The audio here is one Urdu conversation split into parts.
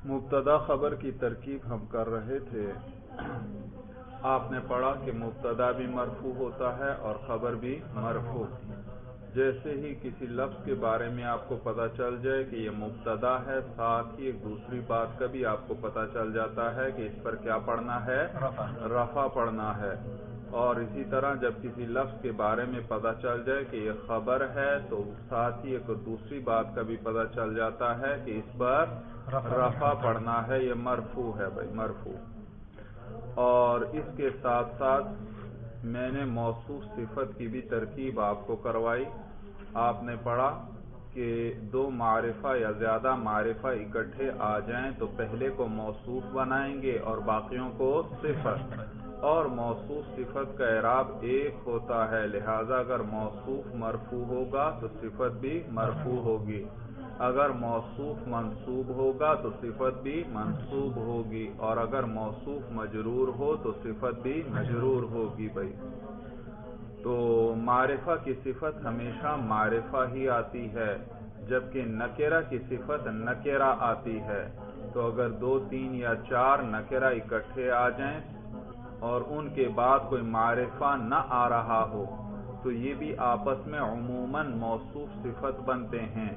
مبتدا خبر کی ترکیب ہم کر رہے تھے. آپ نے پڑھا کہ مبتدا بھی مرفوع ہوتا ہے اور خبر بھی مرفوع. جیسے ہی کسی لفظ کے بارے میں آپ کو پتہ چل جائے کہ یہ مبتدا ہے، ساتھ ہی ایک دوسری بات کا بھی آپ کو پتہ چل جاتا ہے کہ اس پر کیا پڑھنا ہے، رفع پڑھنا ہے. اور اسی طرح جب کسی لفظ کے بارے میں پتہ چل جائے کہ یہ خبر ہے تو ساتھ ہی ایک دوسری بات کا بھی پتہ چل جاتا ہے کہ اس پر رفع پڑھنا ہے، یہ مرفوع ہے بھائی، مرفوع. اور اس کے ساتھ ساتھ میں نے موصوف صفت کی بھی ترکیب آپ کو کروائی. آپ نے پڑھا کہ دو معرفہ یا زیادہ معرفہ اکٹھے آ جائیں تو پہلے کو موصوف بنائیں گے اور باقیوں کو صفت. اور موصوف صفت کا اعراب ایک ہوتا ہے، لہذا اگر موصوف مرفوع ہوگا تو صفت بھی مرفوع ہوگی، اگر موصوف منصوب ہوگا تو صفت بھی منصوب ہوگی، اور اگر موصوف مجرور ہو تو صفت بھی مجرور ہوگی بھائی. تو معرفہ کی صفت ہمیشہ معرفہ ہی آتی ہے، جبکہ نکرہ کی صفت نکرہ آتی ہے. تو اگر 2، 3 یا 4 نکرہ اکٹھے آ جائیں اور ان کے بعد کوئی معرفہ نہ آ رہا ہو تو یہ بھی آپس میں عموماً موصوف صفت بنتے ہیں.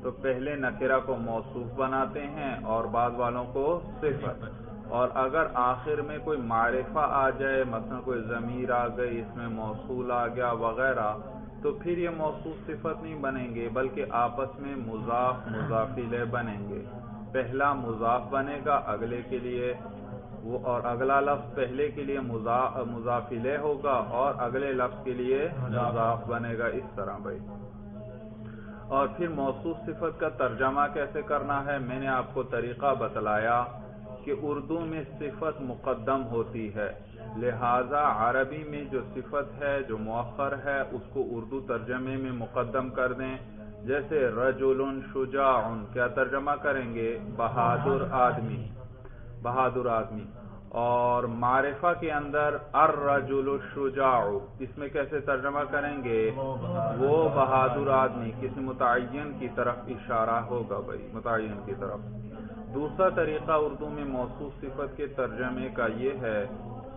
تو پہلے نکرہ کو موصوف بناتے ہیں اور بعد والوں کو صفت. اور اگر آخر میں کوئی معرفہ آ جائے، مثلا کوئی ضمیر آ گئی، اس میں موصول آ گیا وغیرہ، تو پھر یہ موصوف صفت نہیں بنیں گے بلکہ آپس میں مضاف مضاف الیہ بنیں گے. پہلا مضاف بنے گا اگلے کے لیے، اور اگلا لفظ پہلے کے لیے مضاف الیہ ہوگا اور اگلے لفظ کے لیے مضاف بنے گا، اس طرح بھائی. اور پھر موصوف صفت کا ترجمہ کیسے کرنا ہے، میں نے آپ کو طریقہ بتلایا کہ اردو میں صفت مقدم ہوتی ہے، لہذا عربی میں جو صفت ہے جو مؤخر ہے اس کو اردو ترجمے میں مقدم کر دیں. جیسے رجل شجاع، کیا ترجمہ کریں گے؟ بہادر آدمی، بہادر آدمی. اور معرفہ کے اندر الرجل الشجاع، اس میں کیسے ترجمہ کریں گے؟ وہ بہادر آدمی، کسی متعین کی طرف اشارہ ہوگا بھائی، متعین کی طرف. دوسرا طریقہ اردو میں موصوف صفت کے ترجمے کا یہ ہے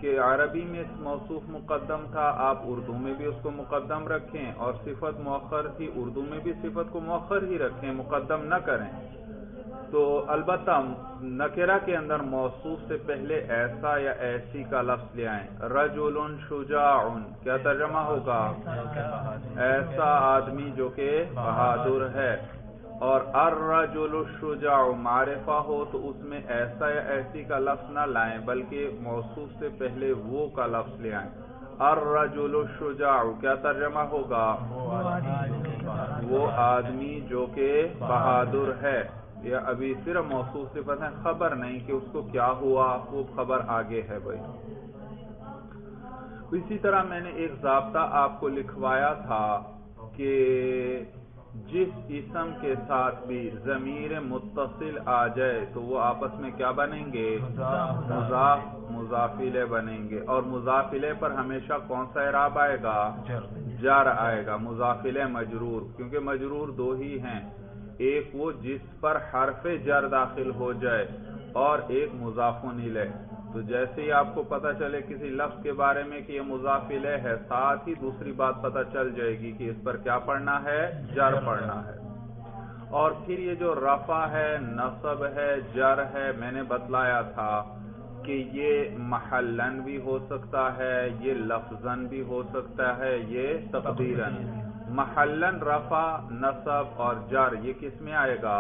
کہ عربی میں موصوف مقدم تھا، آپ اردو میں بھی اس کو مقدم رکھیں، اور صفت مؤخر تھی، اردو میں بھی صفت کو مؤخر ہی رکھیں، مقدم نہ کریں. تو البتہ نکرہ کے اندر موصوف سے پہلے ایسا یا ایسی کا لفظ لے آئیں. رجل شجاع، کیا ترجمہ ہوگا؟ ایسا آدمی جو کہ بہادر ہے. اور الرجل الشجاع معرفہ ہو تو اس میں ایسا یا ایسی کا لفظ نہ لائیں بلکہ موصوف سے پہلے وہ کا لفظ لے آئیں. الرجل الشجاع کیا ترجمہ ہوگا؟ وہ آدمی جو کہ بہادر ہے. یا ابھی صرف موصوف صفت ہے، خبر نہیں کہ اس کو کیا ہوا، وہ خبر آگے ہے بھائی. اسی طرح میں نے ایک ضابطہ آپ کو لکھوایا تھا کہ جس اسم کے ساتھ بھی ضمیر متصل آ جائے تو وہ آپس میں کیا بنیں گے؟ مضاف مضاف الیہ بنیں گے. اور مضاف الیہ پر ہمیشہ کون سا اعراب آئے گا؟ جر آئے گا. مضاف الیہ مجرور، کیونکہ مجرور دو ہی ہیں، ایک وہ جس پر حرف جر داخل ہو جائے اور ایک مضاف الیہ. تو جیسے ہی آپ کو پتہ چلے کسی لفظ کے بارے میں کہ یہ مضاف الیہ ہے، ساتھ ہی دوسری بات پتہ چل جائے گی کہ اس پر کیا پڑھنا ہے؟ جر پڑھنا ہے. اور پھر یہ جو رفع ہے، نصب ہے، جر ہے، میں نے بتلایا تھا کہ یہ محلن بھی ہو سکتا ہے، یہ لفظن بھی ہو سکتا ہے، یہ تقدیرن. محلن رفع، نصب اور جر یہ کس میں آئے گا؟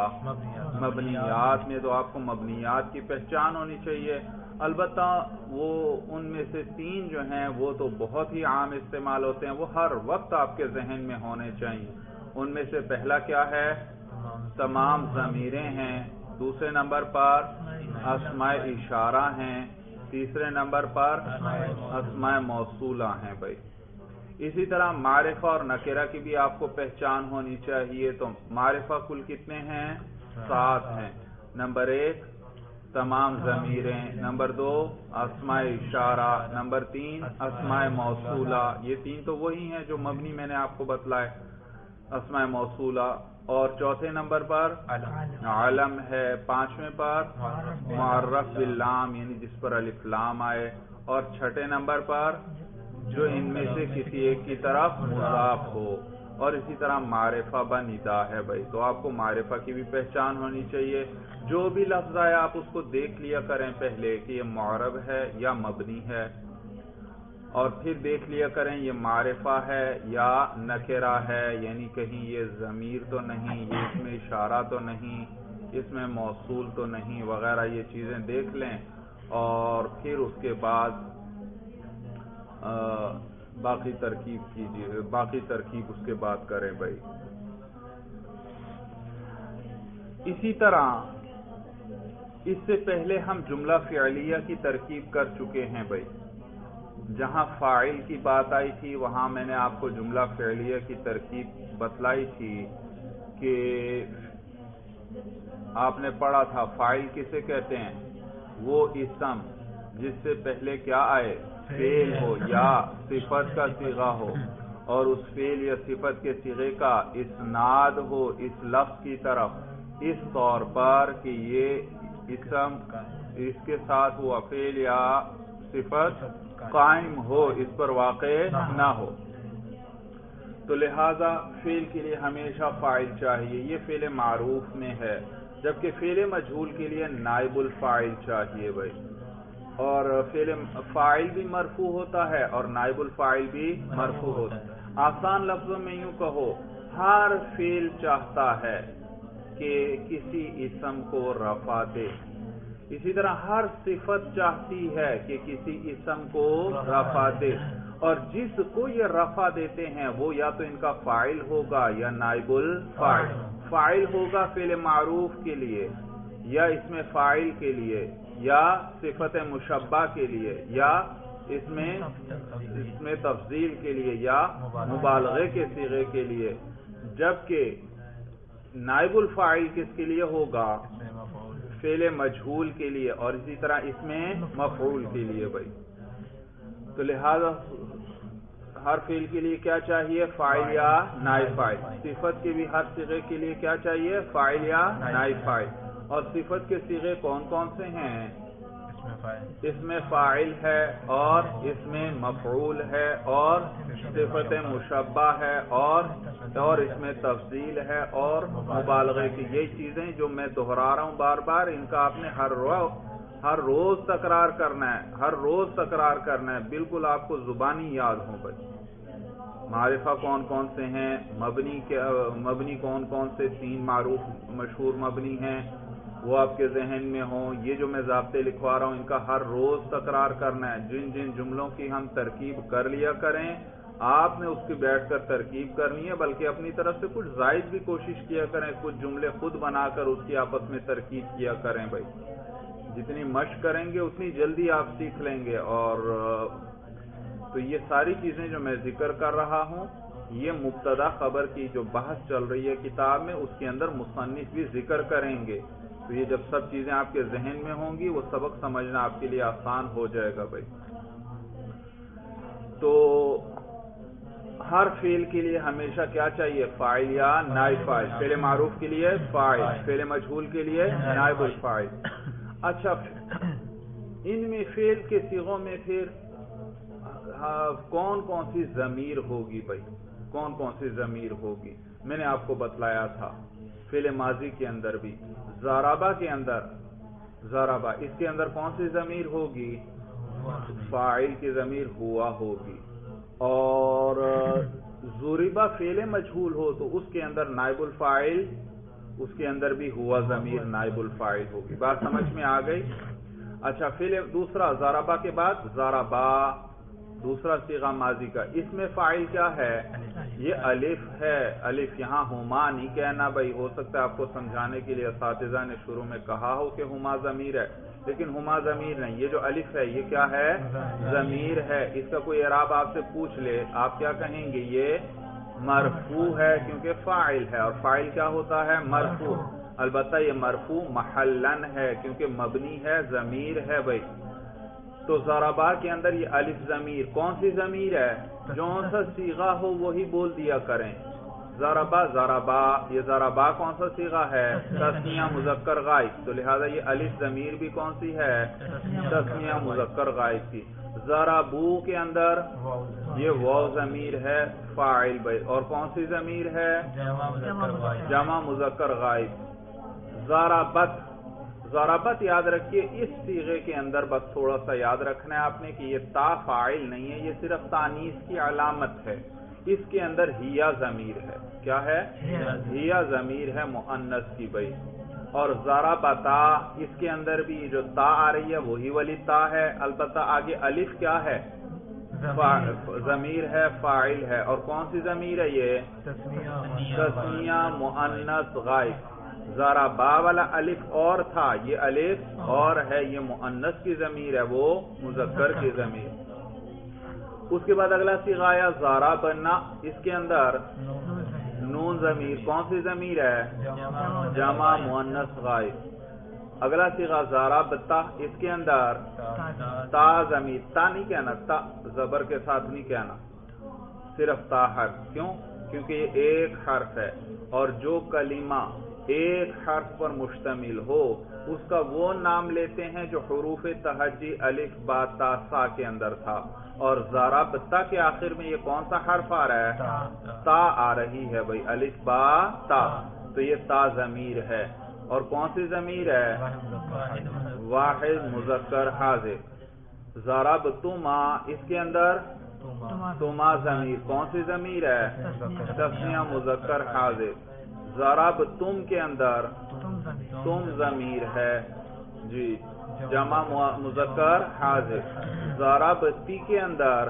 مبنیات میں. تو آپ کو مبنیات کی پہچان ہونی چاہیے. البتہ وہ ان میں سے 3 جو ہیں وہ تو بہت ہی عام استعمال ہوتے ہیں، وہ ہر وقت آپ کے ذہن میں ہونے چاہیے. ان میں سے پہلا کیا ہے؟ تمام ضمیریں ہیں. دوسرے نمبر پر اسماء اشارہ ہیں. تیسرے نمبر پر اسماء موصولہ ہیں بھائی. اسی طرح معرفہ اور نکرہ کی بھی آپ کو پہچان ہونی چاہیے. تو معرفہ کل کتنے ہیں؟ 7 ہیں. نمبر 1 تمام ضمیریں، نمبر 2 اسماء اشارہ، نمبر 3 اسماء موصولہ. یہ 3 تو وہی ہیں جو مبنی میں نے آپ کو بتلائے. اسماء موصولہ، اور چوتھے نمبر پر علم ہے، پانچویں پر معرف باللام یعنی جس پر الف لام آئے، اور چھٹے نمبر پر جو ان میں سے کسی ایک کی طرف مضاف ہو، اور اسی طرح معرفہ بندا ہے بھائی۔ تو آپ کو معرفہ کی بھی پہچان ہونی چاہیے، جو بھی لفظ آئے آپ اس کو دیکھ لیا کریں پہلے کہ یہ معرب ہے یا مبنی ہے، اور پھر دیکھ لیا کریں یہ معرفہ ہے یا نکرہ ہے، یعنی کہیں یہ ضمیر تو نہیں، یہ اس میں اشارہ تو نہیں، اس میں موصول تو نہیں وغیرہ، یہ چیزیں دیکھ لیں، اور پھر اس کے بعد باقی ترکیب کیجیے، باقی ترکیب اس کے بعد کریں بھائی۔ اسی طرح اس سے پہلے ہم جملہ فعلیہ کی ترکیب کر چکے ہیں بھائی، جہاں فاعل کی بات آئی تھی وہاں میں نے آپ کو جملہ فعلیہ کی ترکیب بتلائی تھی کہ آپ نے پڑھا تھا فاعل کسے کہتے ہیں؟ وہ اسم جس سے پہلے کیا آئے؟ فعل ہو یا صفت کا صیغہ ہو، اور اس فعل یا صفت کے صیغے کا اسناد ہو اس لفظ کی طرف، اس طور پر کہ یہ اسم اس کے ساتھ ہوا فعل یا صفت قائم ہو، اس پر واقع نہ ہو۔ تو لہذا فعل کے لیے ہمیشہ فاعل چاہیے، یہ فعل معروف میں ہے، جبکہ فعل مجہول کے لیے نائب الفاعل چاہیے بھائی، اور فعل فاعل بھی مرفوع ہوتا ہے اور نائب الفاعل بھی مرفوع ہوتا ہے۔ آسان لفظوں میں یوں کہو، ہر فعل چاہتا ہے کہ کسی اسم کو رفع دے، اسی طرح ہر صفت چاہتی ہے کہ کسی اسم کو رفع دے، اور جس کو یہ رفع دیتے ہیں وہ یا تو ان کا فاعل ہوگا یا نائب الفاعل۔ فاعل ہوگا فعل معروف کے لیے یا اس میں فاعل کے لیے یا صفت مشبہ کے لیے یا اس میں تفضیل کے لیے یا مبالغے کے صیغے کے لیے، جبکہ نائب الفاعل کس کے لیے ہوگا؟ فعل مجہول کے لیے، اور اسی طرح اس میں مفعول کے لیے بھائی۔ تو لہذا ہر فعل کے لیے کیا چاہیے؟ فاعل یا نائب فاعل۔ صفت کے بھی ہر صیغے کے لیے کیا چاہیے؟ فاعل یا نائب فاعل۔ اور صفت کے صیغے کون کون سے ہیں؟ اس میں فاعل ہے اور اس میں مفعول ہے اور صفت مشبہ ہے اور اس میں تفضیل ہے اور مبالغے کی، یہ چیزیں جو میں دہرا رہا ہوں بار بار، ان کا آپ نے ہر روز تکرار کرنا ہے، ہر روز تکرار کرنا ہے، بالکل آپ کو زبانی یاد ہو بھائی۔ معرفہ کون کون سے ہیں، مبنی کون کون سے 3 معروف مشہور مبنی ہیں وہ آپ کے ذہن میں ہوں، یہ جو میں ضابطے لکھوا رہا ہوں ان کا ہر روز تکرار کرنا ہے۔ جن جن جملوں کی ہم ترکیب کر لیا کریں آپ نے اس کی بیٹھ کر ترکیب کرنی ہے، بلکہ اپنی طرف سے کچھ زائد بھی کوشش کیا کریں، کچھ جملے خود بنا کر اس کی آپس میں ترکیب کیا کریں بھائی۔ جتنی مشق کریں گے اتنی جلدی آپ سیکھ لیں گے۔ اور تو یہ ساری چیزیں جو میں ذکر کر رہا ہوں یہ مبتدا خبر کی جو بحث چل رہی ہے کتاب میں، اس کے اندر مصنف بھی ذکر کریں گے، تو یہ جب سب چیزیں آپ کے ذہن میں ہوں گی وہ سبق سمجھنا آپ کے لیے آسان ہو جائے گا بھائی۔ تو ہر فعل کے لیے ہمیشہ کیا چاہیے؟ فاعل یا نائب فاعل۔ فعل معروف کے لیے فاعل، فعل مجہول کے لیے نائب الفاعل۔ اچھا، ان میں فعل کے صیغوں میں پھر کون کون سی ضمیر ہوگی بھائی؟ کون کون سی ضمیر ہوگی؟ میں نے آپ کو بتلایا تھا فعل ماضی کے اندر بھی، ضربہ کے اندر، ضربہ اس کے اندر کون سی ضمیر ہوگی؟ فاعل کی ضمیر ہوا ہوگی، اور ضربہ فعل مجہول ہو تو اس کے اندر نائب الفاعل، اس کے اندر بھی ہوا ضمیر نائب الفاعل ہوگی۔ بات سمجھ میں آ گئی؟ اچھا، فعل دوسرا ضربہ کے بعد ضربہ، دوسرا صیغہ ماضی کا، اس میں فاعل کیا ہے؟ یہ الف ہے، الف یہاں ہما نہیں کہنا بھائی، ہو سکتا ہے آپ کو سمجھانے کے لیے اساتذہ نے شروع میں کہا ہو کہ ہما ضمیر ہے، لیکن ہما ضمیر نہیں، یہ جو الف ہے یہ کیا ہے؟ ضمیر ہے۔ اس کا کوئی اعراب آپ سے پوچھ لے آپ کیا کہیں گے؟ یہ مرفوع ہے کیونکہ فاعل ہے، اور فاعل کیا ہوتا ہے؟ مرفوع۔ البتہ یہ مرفوع محلن ہے کیونکہ مبنی ہے، ضمیر ہے بھائی۔ تو ضربہ کے اندر یہ الف ضمیر کون سی ضمیر ہے؟ جو سا صیغہ ہو وہی بول دیا کریں، ضربا ضربا، یہ ضربا کون سا صیغہ ہے؟ تثنیہ مذکر غائب، تو لہذا یہ الف ضمیر بھی کون سی ہے؟ تثنیہ مذکر غائب کی۔ ضربو کے اندر یہ واو ضمیر ہے فاعل بھائی، اور کون سی ضمیر ہے؟ جمع مذکر غائب۔ ضربت، ضربت یاد رکھیے اس صیغے کے اندر بس تھوڑا سا یاد رکھنا ہے آپ نے کہ یہ تا فاعل نہیں ہے، یہ صرف تانیث کی علامت ہے۔ اس کے اندر ہیا ضمیر ہے، کیا ہے؟ ہیا ضمیر ہے مؤنث کی بھائی۔ اور ضربتا، اس کے اندر بھی جو تا آ رہی ہے وہی والی تا ہے، البتہ آگے الف کیا ہے؟ ضمیر ہے فاعل ہے، اور کون سی ضمیر ہے یہ؟ تثنیہ مؤنث غائب۔ ضربا والا الف اور تھا، یہ الف اور ہے، یہ مؤنث کی ضمیر ہے، وہ مذکر کی ضمیر۔ اس کے بعد اگلا صیغہ آیا ضربنا، اس کے اندر نون ضمیر، کون سی ضمیر ہے؟ جمع مؤنث غائب۔ اگلا صیغہ ضربتا، اس کے اندر تا ضمیر، تا نہیں کہنا، تا زبر کے ساتھ نہیں کہنا، صرف تا حرف۔ کیوں؟ کیونکہ یہ ایک حرف ہے، اور جو کلمہ ایک حرف پر مشتمل ہو اس کا وہ نام لیتے ہیں جو حروف تہجی الف با تا سا کے اندر تھا، اور ضربتا کے آخر میں یہ کون سا حرف آ رہا ہے؟ تا آ رہی ہے بھائی، الف با تا، تو یہ تا ضمیر ہے، اور کون سی ضمیر ہے؟ واحد مذکر حاضر۔ ضربتما، اس کے اندر تما ضمیر، کون سی ضمیر ہے؟ تثنیہ مذکر حاضر۔ ضربتم کے اندر تم ضمیر ہے جی، جمع مذکر حاضر۔ ضربتی کے اندر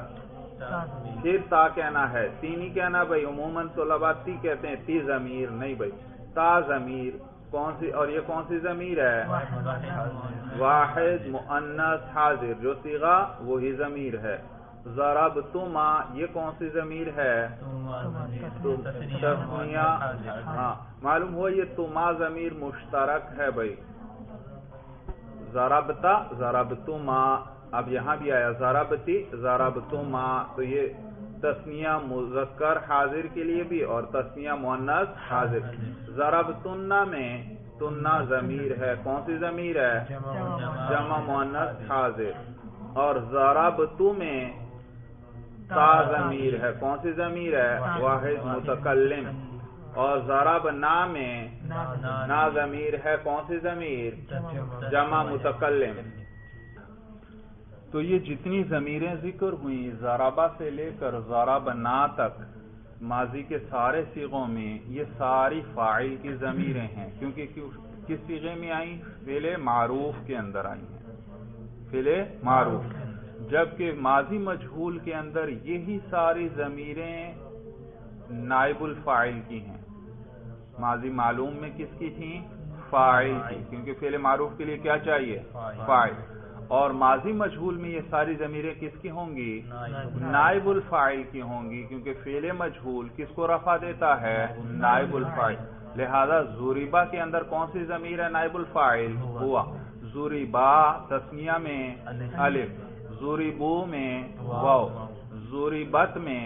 پھر تا کہنا ہے، تی نہیں کہنا بھائی، عموماً طلباء تی کہتے ہیں، تی ضمیر نہیں بھائی، تا ضمیر کون سی، اور یہ کون سی ضمیر ہے؟ واحد مؤنث حاضر، جو صیغہ وہی ضمیر ہے۔ ضربتما، یہ کون سی ضمیر ہے؟ تثنیہ، ہاں معلوم ہو یہ تما ضمیر مشترک ہے بھائی، ضربتا ضربتما، اب یہاں بھی آیا ضربتی ضربتما، تو یہ تثنیہ مذکر حاضر کے لیے بھی اور تثنیہ مؤنث حاضر۔ ضربتنا میں تننا ضمیر ہے، کون سی ضمیر ہے؟ جمع مؤنث حاضر۔ اور ضربتو میں تا ضمیر ہے، کون سی ضمیر ہے؟ واحد متکلم۔ اور ضربنا میں نا ضمیر ہے، کون سی ضمیر؟ جمع متکلم۔ تو یہ جتنی ضمیریں ذکر ہوئیں ضربا سے لے کر ضربنا تک، ماضی کے سارے صیغوں میں یہ ساری فاعل کی ضمیریں ہیں، کیونکہ کس صیغے میں آئیں؟ فعل معروف کے اندر آئی ہیں، فعل معروف، جبکہ ماضی مجہول کے اندر یہی ساری ضمیریں نائب الفاعل کی ہیں۔ ماضی معلوم میں کس کی تھیں؟ فاعل کی، کیونکہ فعل معروف کے لیے کیا چاہیے؟ فاعل۔ اور ماضی مجہول میں یہ ساری ضمیریں کس کی ہوں گی؟ نائب الفاعل کی ہوں گی، کیونکہ فعل مجہول کس کو رفع دیتا ہے؟ نائب الفاعل۔ لہذا ضربا کے اندر کون سی ضمیر ہے نائب الفاعل؟ ہوا۔ ضربا تثنیہ میں الف، ضربو میں واو، ضربت میں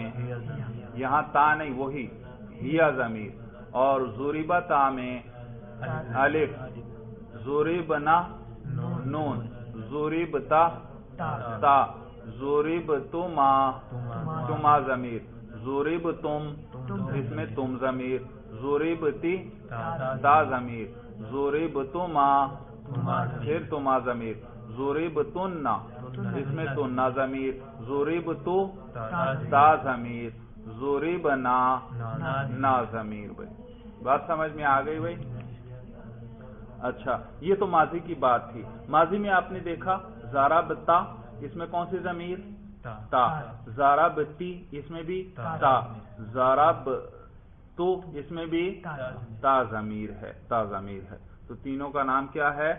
یہاں تا نہیں، وہی ہیا ضمیر، اور ضربتا میں الف، ضربنا نون، ضربتا تا، ضربتما تما ضمیر، ضربتم اس میں تم ضمیر، ضربتی تا ضمیر، ضربتما پھر تما ضمیر، ضربتن اس میں تننا ضمیر، ضربتو تا ضمیر، ضربنا نا ضمیر۔ بھائی بات سمجھ میں آ گئی بھائی؟ اچھا، یہ تو ماضی کی بات تھی۔ ماضی میں آپ نے دیکھا ضربتا، اس میں کون سی ضمیر؟ تا۔ ضربتی، اس میں بھی تا۔ ضربتو، اس میں بھی تا ضمیر ہے، تا ضمیر ہے۔ تو تینوں کا نام کیا ہے؟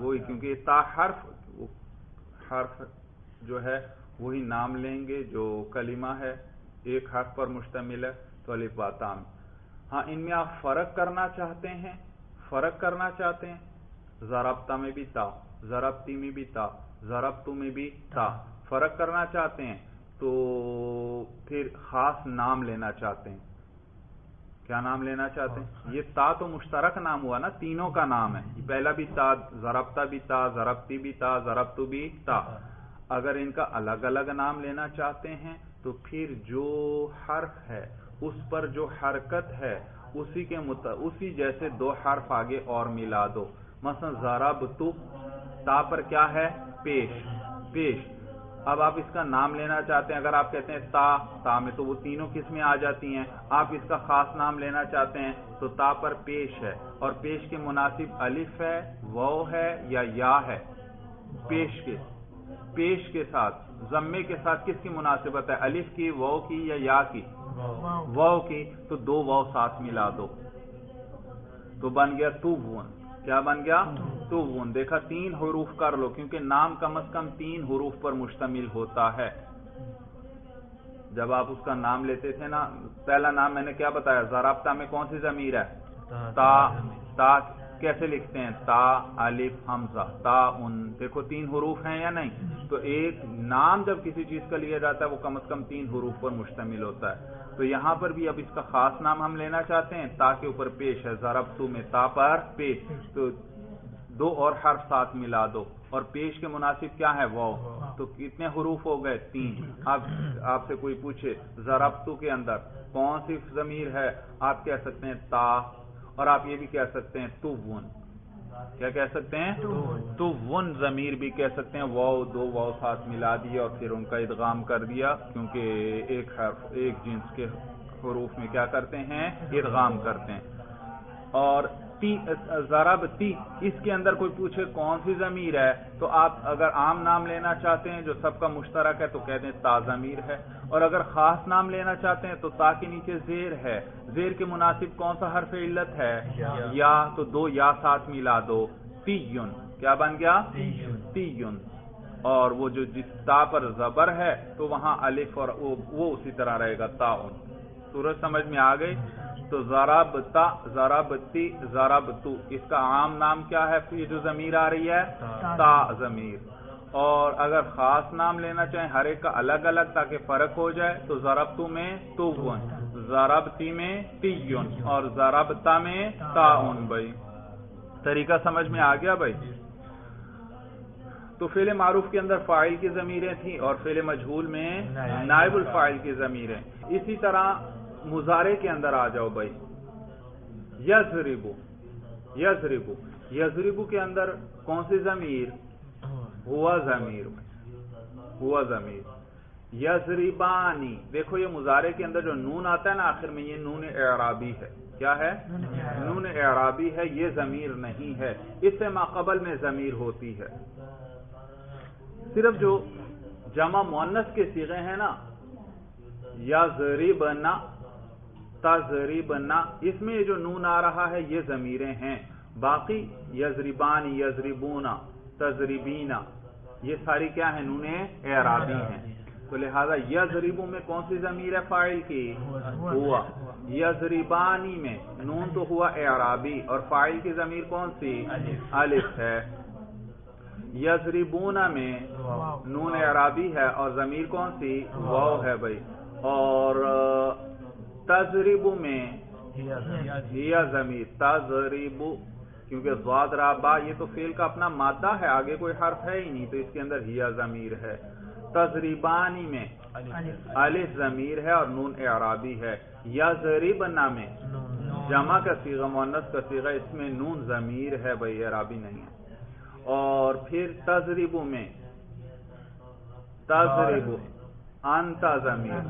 وہی، کیونکہ تا حرف جو ہے وہی نام لیں گے جو کلمہ ہے، ایک حرف پر مشتمل ہے، تو الف با تا۔ ہاں، ان میں آپ فرق کرنا چاہتے ہیں، ضربتا میں بھی تا، ضربتی میں بھی تا، ضربتو میں بھی تا، فرق کرنا چاہتے ہیں تو پھر خاص نام لینا چاہتے ہیں کیا نام لینا چاہتے ہیں؟ یہ تا تو مشترک نام ہوا نا، تینوں کا نام ہے، پہلا بھی تا، ضربتا بھی تا، ضربتی بھی تا، ضربتو بھی تا۔ اگر ان کا الگ الگ نام لینا چاہتے ہیں تو پھر جو حرف ہے اس پر جو حرکت ہے اسی جیسے دو حرف آگے اور ملا دو۔ مثلا ضربتو، تا پر کیا ہے؟ پیش۔ اب آپ اس کا نام لینا چاہتے ہیں، اگر آپ کہتے ہیں تا میں تو وہ تینوں قسمیں آ جاتی ہیں، آپ اس کا خاص نام لینا چاہتے ہیں تو تا پر پیش ہے، اور پیش کے مناسب الف ہے، واو ہے یا ہے؟ پیش کے ساتھ، ضمے کے ساتھ کس کی مناسبت ہے؟ الف کی، واو کی یا کی؟ واو کی، تو دو واو ساتھ ملا دو تو بن گیا توون۔ کیا بن گیا؟ توون۔ دیکھا، 3 حروف کر لو، کیونکہ نام کم از کم 3 حروف پر مشتمل ہوتا ہے۔ جب آپ اس کا نام لیتے تھے نا، پہلا نام میں نے کیا بتایا؟ ضربتا میں کون سی ضمیر ہے؟ تا کیسے لکھتے ہیں؟ تا الف حمزہ تا ان، دیکھو 3 حروف ہیں یا نہیں؟ تو ایک نام جب کسی چیز کا لیا جاتا ہے وہ کم از کم 3 حروف پر مشتمل ہوتا ہے۔ تو یہاں پر بھی اب اس کا خاص نام ہم لینا چاہتے ہیں، تا کے اوپر پیش ہے، ضربتو میں تا پر پیش، تو 2 اور حرف ساتھ ملا دو، اور پیش کے مناسب کیا ہے؟ واو۔ تو کتنے حروف ہو گئے؟ 3۔ اب آپ سے کوئی پوچھے ضربتو کے اندر کون سی ضمیر ہے، آپ کہہ سکتے ہیں تا، اور آپ یہ بھی کہہ سکتے ہیں توون۔ کیا کہہ سکتے ہیں؟ توون ضمیر بھی کہہ سکتے ہیں، واو، 2 واو ساتھ ملا دیے اور پھر ان کا ادغام کر دیا، کیونکہ ایک حرف ایک جنس کے حروف میں کیا کرتے ہیں؟ ادغام کرتے ہیں۔ اور ضربتی، اس کے اندر کوئی پوچھے کون سی ضمیر ہے، تو آپ اگر عام نام لینا چاہتے ہیں جو سب کا مشترک ہے تو کہہ دیں تا ضمیر ہے، اور اگر خاص نام لینا چاہتے ہیں تو تا کے نیچے زیر ہے، زیر کے مناسب کون سا حرف علت ہے؟ یا، تو 2 یا ساتھ ملا دو، تیون۔ کیا بن گیا؟ تیون۔ اور وہ جو جس تا پر زبر ہے تو وہاں الف، اور وہ اسی طرح رہے گا، تاؤن۔ سورج سمجھ میں آ گئی؟ تو ضربتا، ضربتی، ضربتو، اس کا عام نام کیا ہے؟ یہ جو ضمیر آ رہی ہے تا ضمیر۔ اور اگر خاص نام لینا چاہیں ہر ایک کا الگ الگ تاکہ فرق ہو جائے تو ضربتو میں توون، ضربتی میں تیون، اور ضربتا میں تاؤن۔ بھائی طریقہ سمجھ میں آ گیا بھائی؟ تو فعل معروف کے اندر فاعل کی ضمیریں تھیں اور فعل مجہول میں نائب الفاعل کی ضمیریں۔ اسی طرح مضارع کے اندر آ جاؤ بھائی، یضربو، یضربو، یضربو کے اندر کون سی ضمیر؟ ہوا ضمیر، ہوا ضمیر۔ یضربانی، دیکھو یہ مضارع کے اندر جو نون آتا ہے نا آخر میں، یہ نون اعرابی ہے۔ کیا ہے؟ نون اعرابی ہے، یہ ضمیر نہیں ہے، اس سے ماقبل میں ضمیر ہوتی ہے۔ صرف جو جمع مؤنث کے صیغے ہیں نا، یضربنا، تضربنا، اس میں یہ جو نون آ رہا ہے یہ ضمیریں ہیں، باقی یضربانی، یضربونا، تضربینا، یہ ساری کیا ہیں؟ نون اعرابی ہیں۔ تو لہذا یضربو میں کون سی ضمیر ہے فاعل کی؟ ہوا۔ یضربانی میں نون تو ہوا اعرابی اور فاعل کی ضمیر کون سی؟ الف ہے۔ یضربونا میں نون اعرابی ہے اور ضمیر کون سی؟ واو ہے بھائی۔ اور تضربو میں ہیا ضمیر، تضربو، کیونکہ ضاد را با یہ تو فعل کا اپنا مادہ ہے، آگے کوئی حرف ہے ہی نہیں تو اس کے اندر ہیا ضمیر ہے۔ تضربانی میں الف ضمیر ہے اور نون اعرابی ہے۔ یضربنا میں جمع کا صیغہ، مؤنث کا صیغہ، اس میں نون ضمیر ہے بھائی، اعرابی نہیں ہے۔ اور پھر تضربو میں تضربو، انت ضمیر،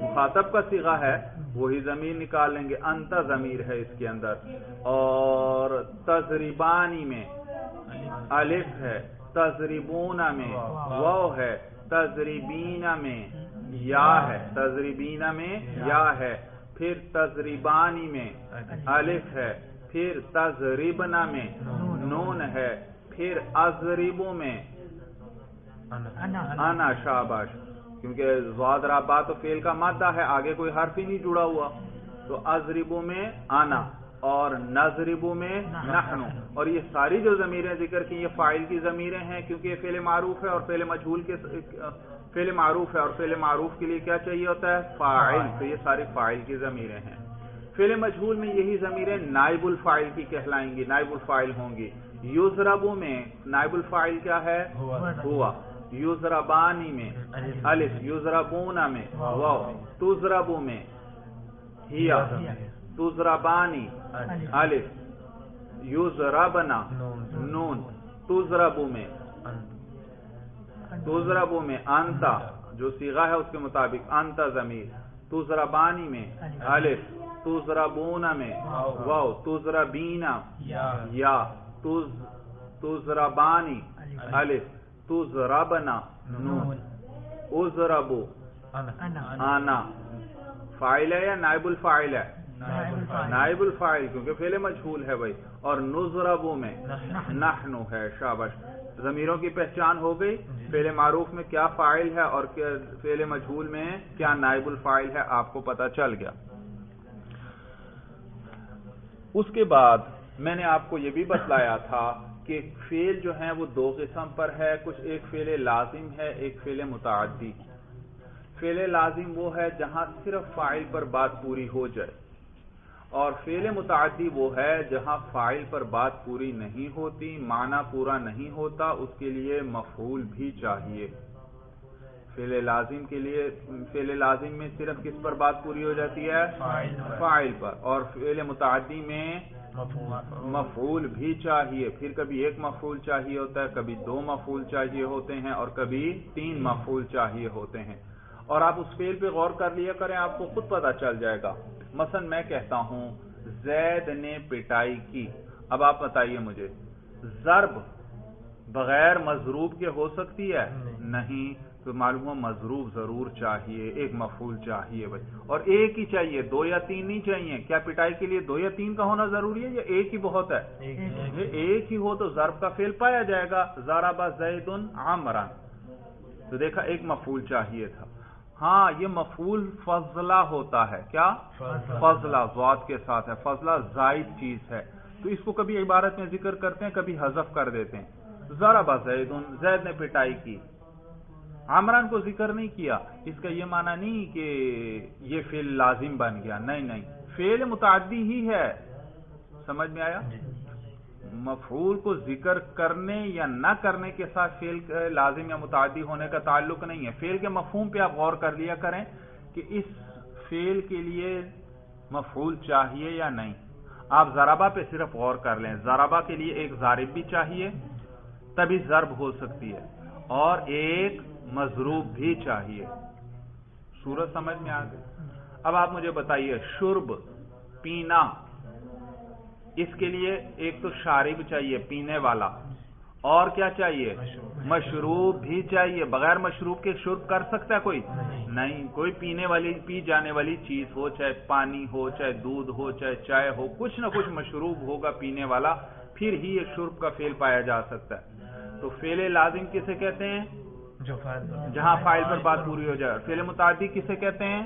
مخاطب کا صیغہ ہے وہی ضمیر نکال لیں گے، انت ضمیر ہے اس کے اندر۔ اور تضربانی میں الف ہے، تضربونا میں واو ہے، تضربینا میں یا ہے، تضربینا میں یا ہے، پھر تضربانی میں الف ہے، پھر تضربنا میں نون ہے، پھر اضربو میں انا، شاباش، کیونکہ ضاد را با تو فعل کا مادہ ہے، آگے کوئی حرف ہی نہیں جڑا ہوا، تو اضربو میں انا اور نضربو میں نحن۔ اور یہ ساری جو ضمیریں ذکر کی یہ فاعل کی ضمیریں ہیں، کیونکہ یہ فعل معروف ہے اور فعل مجہول کے فعل معروف ہے، اور فعل معروف کے لیے کیا چاہیے ہوتا ہے؟ فاعل، تو یہ ساری فاعل کی ضمیریں ہیں۔ فعل مجہول میں یہی ضمیریں نائب الفاعل کی کہلائیں گی، نائب الفاعل ہوں گی۔ یضربو میں نائب الفاعل کیا ہے؟ ہوا۔ یضربانی میں الف، یضربون میں واو، تضربو میں ہیا، تضربانی الف، یضربنا نون، تضربو میں انتا جو صیغہ ہے اس کے مطابق انتا ضمیر، تضربانی میں الف، تضربون میں واو، تضربینا یا، تضربانی الف، تضربنا نون، اضربو انا۔ فاعل ہے یا نائب الفاعل ہے؟ نائب الفاعل، کیونکہ فعل مجہول ہے بھائی۔ اور نضربو میں نحنو ہے۔ شاباش، ضمیروں کی پہچان ہو گئی۔ فعل معروف میں کیا فاعل ہے اور فعل مجہول میں کیا نائب الفاعل ہے، آپ کو پتہ چل گیا۔ اس کے بعد میں نے آپ کو یہ بھی بتلایا تھا کہ فعل جو ہیں وہ دو قسم پر ہے، کچھ ایک فعل لازم ہے، ایک فعل متعدی۔ فعل لازم وہ ہے جہاں صرف فاعل پر بات پوری ہو جائے، اور فعل متعدی وہ ہے جہاں فاعل پر بات پوری نہیں ہوتی، معنی پورا نہیں ہوتا، اس کے لیے مفعول بھی چاہیے۔ فعل لازم کے لیے، فعل لازم میں صرف کس پر بات پوری ہو جاتی ہے؟ فاعل پر۔ اور فعل متعدی میں مفعول بھی چاہیے، پھر کبھی ایک مفعول چاہیے ہوتا ہے، کبھی دو مفعول چاہیے ہوتے ہیں، اور کبھی تین مفعول چاہیے ہوتے ہیں۔ اور آپ اس فعل پہ غور کر لیا کریں، آپ کو خود پتہ چل جائے گا۔ مثلا میں کہتا ہوں زید نے پٹائی کی، اب آپ بتائیے مجھے ضرب بغیر مضروب کے ہو سکتی ہے؟ نہیں، تو معلوم ہو مضروب ضرور چاہیے، ایک مفعول چاہیے بھائی، اور ایک ہی چاہیے، دو یا تین نہیں چاہیے۔ کیا پٹائی کے لیے دو یا تین کا ہونا ضروری ہے یا ایک ہی بہت ہے؟ ایک ہی ہو تو ضرب کا فعل پایا جائے گا۔ ضرب زید عمرا، تو دیکھا ایک مفعول چاہیے تھا۔ ہاں، یہ مفعول فضلہ ہوتا ہے۔ کیا؟ فضلہ ضاد کے ساتھ ہے، فضلہ زائد چیز ہے، تو اس کو کبھی عبارت میں ذکر کرتے ہیں، کبھی حذف کر دیتے ہیں۔ ضرب زید، زید نے پٹائی کی، عمران کو ذکر نہیں کیا۔ اس کا یہ معنی نہیں کہ یہ فعل لازم بن گیا، نہیں نہیں، فعل متعدی ہی ہے۔ سمجھ میں آیا؟ مفعول کو ذکر کرنے یا نہ کرنے کے ساتھ فعل لازم یا متعدی ہونے کا تعلق نہیں ہے۔ فعل کے مفہوم پہ آپ غور کر لیا کریں کہ اس فعل کے لیے مفعول چاہیے یا نہیں۔ آپ ضربہ پہ صرف غور کر لیں، ضربہ کے لیے ایک ضارب بھی چاہیے تبھی ضرب ہو سکتی ہے، اور ایک مضروب بھی چاہیے۔ صورت سمجھ میں آ گئی؟ اب آپ مجھے بتائیے شرب، پینا، اس کے لیے ایک تو شارب چاہیے، پینے والا، اور کیا چاہیے؟ مشروب بھی چاہیے۔ بغیر مشروب کے شرب کر سکتا ہے کوئی؟ نہیں، کوئی پینے والی، پی جانے والی چیز ہو، چاہے پانی ہو، چاہے دودھ ہو، چاہے چائے ہو، کچھ نہ کچھ مشروب ہوگا پینے والا، پھر ہی یہ شرب کا فعل پایا جا سکتا ہے۔ تو فعل لازم کسے کہتے ہیں؟ جہاں فاعل پر بات پوری ہو جائے۔ فعل متعدی کسے کہتے ہیں؟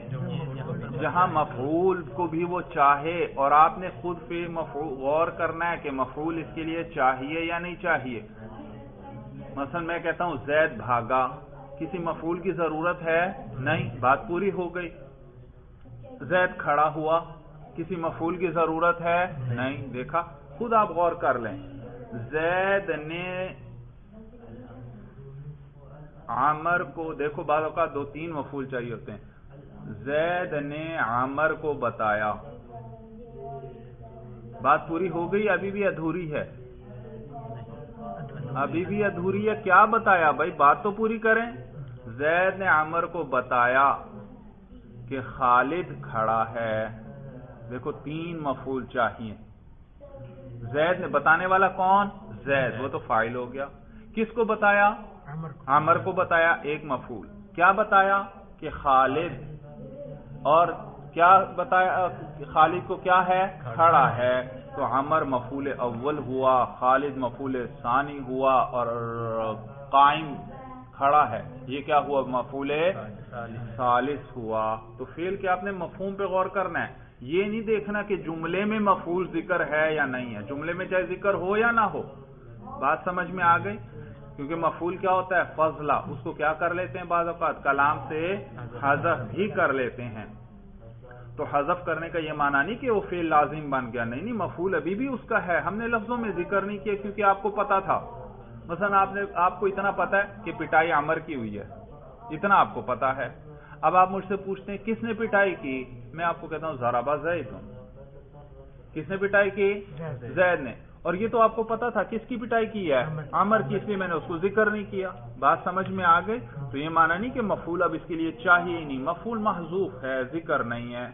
جہاں مفعول کو بھی وہ چاہے، اور آپ نے خود پہ غور کرنا ہے کہ مفعول اس کے لیے چاہیے یا نہیں چاہیے۔ مثلا میں کہتا ہوں زید بھاگا، کسی مفعول کی ضرورت ہے؟ نہیں، بات پوری ہو گئی۔ زید کھڑا ہوا، کسی مفعول کی ضرورت ہے؟ نہیں، دیکھا، خود آپ غور کر لیں۔ زید نے عامر کو، دیکھو بعض اوقات دو تین مفعول چاہیے ہوتے ہیں۔ زید نے عامر کو بتایا، بات پوری ہو گئی، ابھی بھی ادھوری ہے؟ ابھی بھی ادھوری ہے۔ کیا بتایا بھائی؟ بات تو پوری کریں۔ زید نے عامر کو بتایا کہ خالد کھڑا ہے، دیکھو تین مفعول چاہیے۔ زید نے، بتانے والا کون؟ زید، وہ تو فاعل ہو گیا۔ کس کو بتایا؟ عامر کو بتایا، ایک مفعول۔ کیا بتایا؟ کہ خالد، اور کیا بتایا؟ خالد کو کیا ہے؟ کھڑا ہے، تو عامر مفعول اول ہوا، خالد مفعول ثانی ہوا، اور قائم کھڑا ہے، یہ کیا ہوا؟ مفعول ثالث ہوا۔ تو فعل کے آپ نے مفہوم پہ غور کرنا ہے، یہ نہیں دیکھنا کہ جملے میں مفعول ذکر ہے یا نہیں ہے۔ جملے میں چاہے ذکر ہو یا نہ ہو، بات سمجھ میں آ گئی؟ کیونکہ مفعول کیا ہوتا ہے؟ فضلہ، اس کو کیا کر لیتے ہیں بعض اوقات؟ کلام سے حذف بھی کر لیتے ہیں۔ تو حذف کرنے کا یہ معنی نہیں کہ وہ فعل لازم بن گیا، نہیں، مفعول ابھی بھی اس کا ہے، ہم نے لفظوں میں ذکر نہیں کیا کیونکہ آپ کو پتا تھا۔ مثلا آپ کو اتنا پتا ہے کہ پٹائی عمر کی ہوئی ہے، اتنا آپ کو پتا ہے۔ اب آپ مجھ سے پوچھتے ہیں کس نے پٹائی کی، میں آپ کو کہتا ہوں ضربہ زید۔ کس نے پٹائی کی؟ زید نے۔ اور یہ تو آپ کو پتا تھا کس کی پٹائی کی ہے؟ عمر کی، اس لیے میں نے اس کو ذکر نہیں کیا۔ بات سمجھ میں آ گئی؟ تو یہ معنی نہیں کہ مفعول اب اس کے لیے چاہیے ہی نہیں، مفعول محذوف ہے، ذکر نہیں ہے۔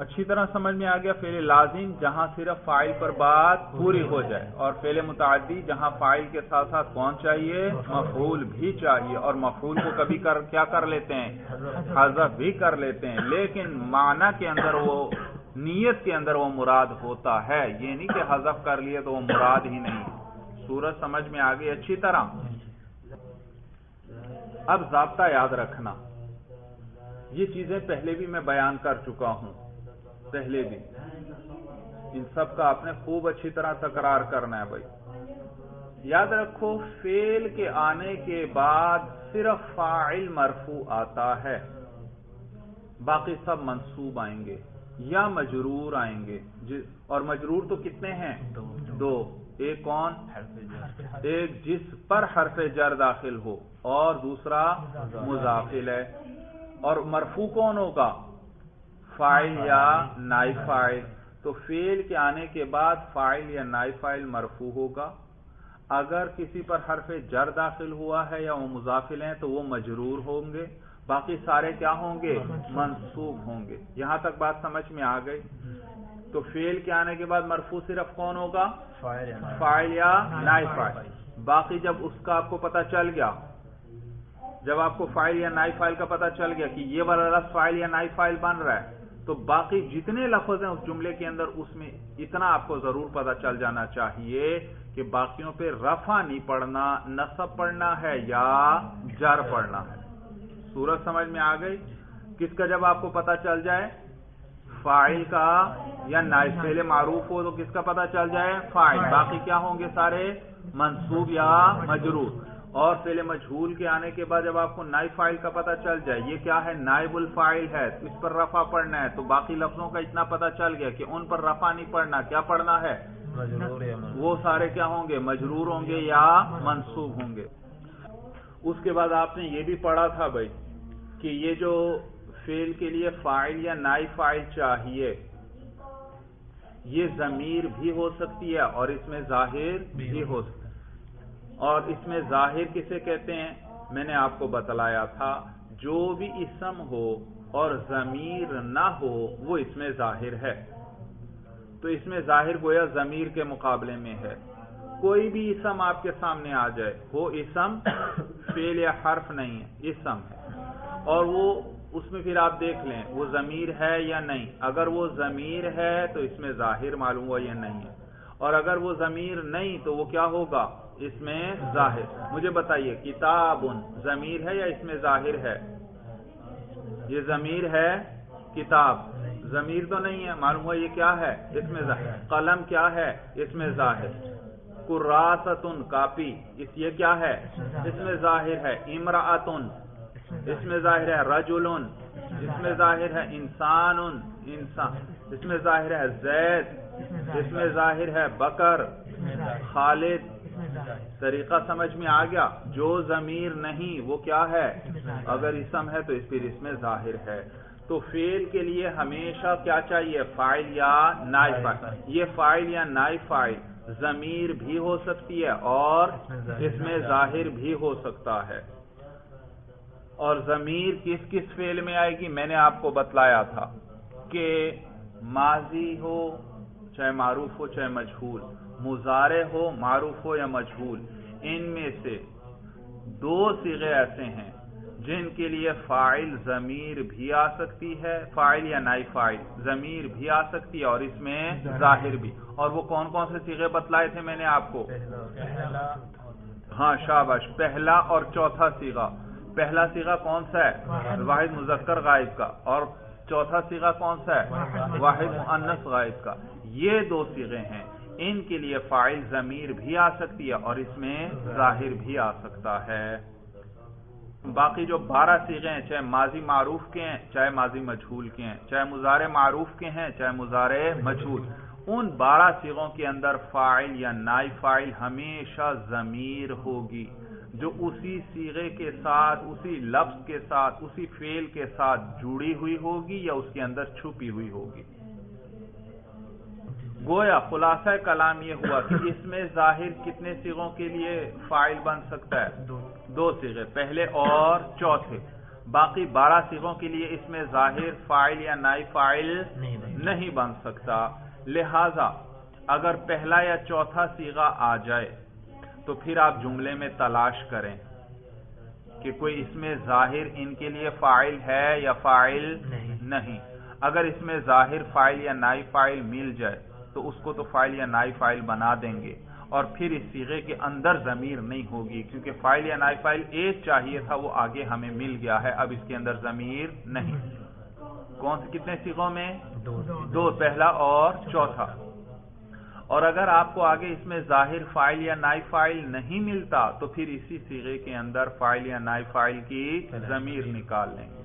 اچھی طرح سمجھ میں آ گیا؟ فعل لازم جہاں صرف فاعل پر بات پوری ہو جائے، اور فعل متعدی جہاں فاعل کے ساتھ ساتھ کون چاہیے؟ مفعول بھی چاہیے، اور مفعول کو کبھی کیا کر لیتے ہیں؟ حذف بھی کر لیتے ہیں، لیکن معنی کے اندر وہ، نیت کے اندر وہ مراد ہوتا ہے، یہ نہیں کہ حذف کر لیے تو وہ مراد ہی نہیں۔ صورت سمجھ میں آ گئی اچھی طرح؟ اب ضابطہ یاد رکھنا، یہ چیزیں پہلے بھی میں بیان کر چکا ہوں، پہلے بھی، ان سب کا آپ نے خوب اچھی طرح تکرار کرنا ہے بھائی۔ یاد رکھو فعل کے آنے کے بعد صرف فاعل مرفوع آتا ہے، باقی سب منصوب آئیں گے یا مجرور آئیں گے، اور مجرور تو کتنے ہیں؟ دو، ایک کون؟ ایک جس پر حرف جر داخل ہو، اور دوسرا مضافل ہے۔ اور مرفوع کون ہوگا؟ فاعل یا نائب فاعل۔ تو فعل کے آنے کے بعد فاعل یا نائب فاعل مرفوع ہوگا، اگر کسی پر حرف جر داخل ہوا ہے یا وہ مضافل ہیں تو وہ مجرور ہوں گے، باقی سارے کیا ہوں گے؟ منصوب ہوں گے۔ یہاں تک بات سمجھ میں آ گئی؟ تو فعل کے آنے کے بعد مرفوع صرف کون ہوگا؟ فاعل یا نائب فاعل۔ باقی جب اس کا آپ کو پتہ چل گیا، جب آپ کو فاعل یا نائب فاعل کا پتہ چل گیا کہ یہ والا لفظ فاعل یا نائب فاعل بن رہا ہے، تو باقی جتنے لفظ ہیں اس جملے کے اندر، اس میں اتنا آپ کو ضرور پتہ چل جانا چاہیے کہ باقیوں پہ رفع نہیں پڑھنا، نصب پڑھنا ہے یا جر پڑھنا ہے۔ صورت سمجھ میں آ گئی؟ کس کا جب آپ کو پتہ چل جائے؟ فاعل کا یا نائب، پہلے معروف ہو تو کس کا پتہ چل جائے؟ فاعل، باقی کیا ہوں گے؟ سارے منصوب یا مجرور۔ اور فعل مجہول کے آنے کے بعد جب آپ کو نائب فاعل کا پتہ چل جائے، یہ کیا ہے؟ نائب الفاعل ہے، اس پر رفع پڑھنا ہے، تو باقی لفظوں کا اتنا پتہ چل گیا کہ ان پر رفع نہیں پڑھنا، کیا پڑھنا ہے؟ وہ سارے کیا ہوں گے؟ مجرور ہوں گے یا منصوب ہوں گے۔ اس کے بعد آپ نے یہ بھی پڑھا تھا بھائی کہ یہ جو فعل کے لیے فاعل یا نائب فاعل چاہیے، یہ ضمیر بھی ہو سکتی ہے اور اس میں ظاہر بھی ہو سکتی ہے۔ اور اس میں ظاہر کسے کہتے ہیں؟ میں نے آپ کو بتلایا تھا، جو بھی اسم ہو اور ضمیر نہ ہو وہ اس میں ظاہر ہے۔ تو اس میں ظاہر گویا ضمیر کے مقابلے میں ہے۔ کوئی بھی اسم آپ کے سامنے آ جائے، وہ اسم فعل یا حرف نہیں ہے، اسم ہے، اور وہ اس میں پھر آپ دیکھ لیں وہ ضمیر ہے یا نہیں۔ اگر وہ ضمیر ہے تو اس میں ظاہر معلوم ہوا یا نہیں ہے، اور اگر وہ ضمیر نہیں تو وہ کیا ہوگا؟ اس میں ظاہر۔ مجھے بتائیے کتاب ضمیر ہے یا اس میں ظاہر ہے؟ یہ ضمیر ہے، کتاب ضمیر تو نہیں ہے، معلوم ہوا یہ کیا ہے؟ اس میں ظاہر۔ قلم کیا ہے؟ اس میں ظاہر۔ کراستن کاپی، یہ کیا ہے؟ اس میں ظاہر ہے۔ امرأتن اس میں ظاہر ہے۔ رجل اس میں ظاہر ہے۔ انسان انسان اس میں ظاہر ہے۔ زید اس میں ظاہر ہے۔ بکر، خالد۔ طریقہ سمجھ میں آ گیا؟ جو ضمیر نہیں وہ کیا ہے؟ اگر اسم ہے تو پھر اس میں ظاہر ہے۔ تو فعل کے لیے ہمیشہ کیا چاہیے؟ فاعل یا نائب فاعل۔ یہ فاعل یا نائب فاعل ضمیر بھی ہو سکتی ہے اور اس میں ظاہر بھی ہو سکتا ہے۔ اور ضمیر کس کس فعل میں آئے گی؟ میں نے آپ کو بتلایا تھا کہ ماضی ہو چاہے معروف ہو چاہے مجہول، مضارع ہو معروف ہو یا مجہول، ان میں سے دو صیغے ایسے ہیں جن کے لیے فاعل ضمیر بھی آ سکتی ہے، فاعل یا نائب فاعل ضمیر بھی آ سکتی ہے اور اس میں ظاہر بھی۔ اور وہ کون کون سے صیغے بتلائے تھے میں نے آپ کو؟ ہاں شاباش، پہلا اور چوتھا صیغہ۔ پہلا صیغہ کون سا ہے؟ واحد مذکر غائب کا، اور چوتھا صیغہ کون سا ہے؟ واحد مؤنث غائب کا۔ یہ دو صیغے ہیں، ان کے لیے فاعل ضمیر بھی آ سکتی ہے اور اس میں ظاہر بھی آ سکتا ہے۔ باقی جو 12 صیغے ہیں، چاہے ماضی معروف کے ہیں چاہے ماضی مجہول کے ہیں، چاہے مضارع معروف کے ہیں چاہے مضارع مجہول، ان 12 صیغوں کے اندر فاعل یا نائب فاعل ہمیشہ ضمیر ہوگی جو اسی صیغے کے ساتھ، اسی لفظ کے ساتھ، اسی فعل کے ساتھ جڑی ہوئی ہوگی یا اس کے اندر چھپی ہوئی ہوگی۔ گویا خلاصہ کلام یہ ہوا کہ اس میں ظاہر کتنے صیغوں کے لیے فاعل بن سکتا ہے؟ 2 صیغے، پہلے اور چوتھے۔ باقی 12 صیغوں کے لیے اس میں ظاہر فاعل یا نائب فاعل نہیں بن سکتا۔ لہذا اگر پہلا یا چوتھا صیغہ آ جائے تو پھر آپ جملے میں تلاش کریں کہ کوئی اس میں ظاہر ان کے لیے فاعل ہے یا فاعل نہیں۔ اگر اس میں ظاہر فاعل یا نائب فاعل مل جائے تو اس کو تو فاعل یا نائب فاعل بنا دیں گے، اور پھر اس صیغے کے اندر ضمیر نہیں ہوگی، کیونکہ فاعل یا نائب فاعل ایک چاہیے تھا، وہ آگے ہمیں مل گیا ہے، اب اس کے اندر ضمیر نہیں۔ کون سے کتنے صیغوں میں؟ 2، پہلا اور چوتھا۔ اور اگر آپ کو آگے اس میں ظاہر فاعل یا نائب فاعل نہیں ملتا تو پھر اسی صیغے کے اندر فاعل یا نائب فاعل کی ضمیر نکال لیں گے،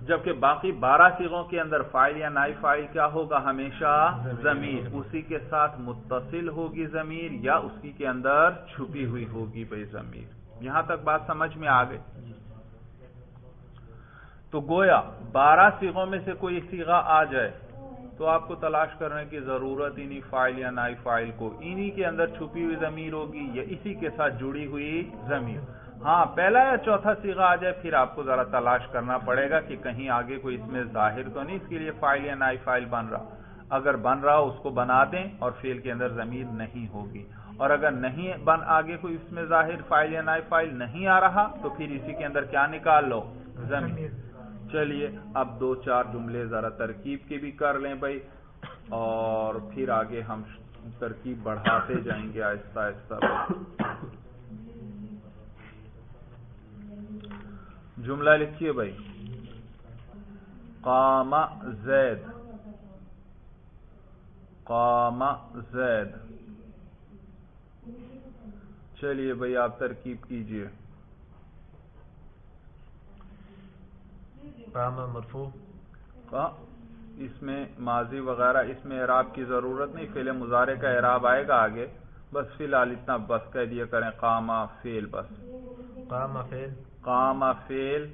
جبکہ باقی 12 صیغوں کے اندر فاعل یا نائب فاعل کیا ہوگا؟ ہمیشہ ضمیر، اسی کے ساتھ متصل ہوگی ضمیر یا اسی کے اندر چھپی ہوئی ہوگی بھئی ضمیر۔ یہاں تک بات سمجھ میں آ گئی؟ تو گویا 12 صیغوں میں سے کوئی صیغہ آ جائے تو آپ کو تلاش کرنے کی ضرورت ہی نہیں فاعل یا نائب فاعل کو، انہی کے اندر چھپی ہوئی ضمیر ہوگی یا اسی کے ساتھ جڑی ہوئی ضمیر۔ ہاں پہلا یا چوتھا صیغہ آ جائے پھر آپ کو ذرا تلاش کرنا پڑے گا کہ کہیں آگے کوئی اس میں ظاہر تو نہیں اس کے لیے فاعل یا نائب فاعل بن رہا، اگر بن رہا اس کو بنا دیں اور فعل کے اندر ضمیر نہیں ہوگی، اور اگر نہیں آگے کوئی اس میں ظاہر فاعل یا نائب فاعل نہیں آ رہا تو پھر اسی کے اندر کیا نکال لو؟ ضمیر۔ چلیے اب 2-4 جملے ذرا ترکیب کے بھی کر لیں بھائی، اور پھر آگے ہم ترکیب بڑھاتے جائیں گے آہستہ آہستہ۔ جملہ لکھیے بھائی، قام زید، قام زید۔ چلیے بھائی آپ ترکیب کیجئے۔ قام مرفوع، اس میں ماضی وغیرہ اس میں اعراب کی ضرورت نہیں، فعل مضارع کا اعراب آئے گا آگے، بس فی الحال اتنا بس کہہ دیا کریں قام فعل بس۔ قام فعل، قام فعل،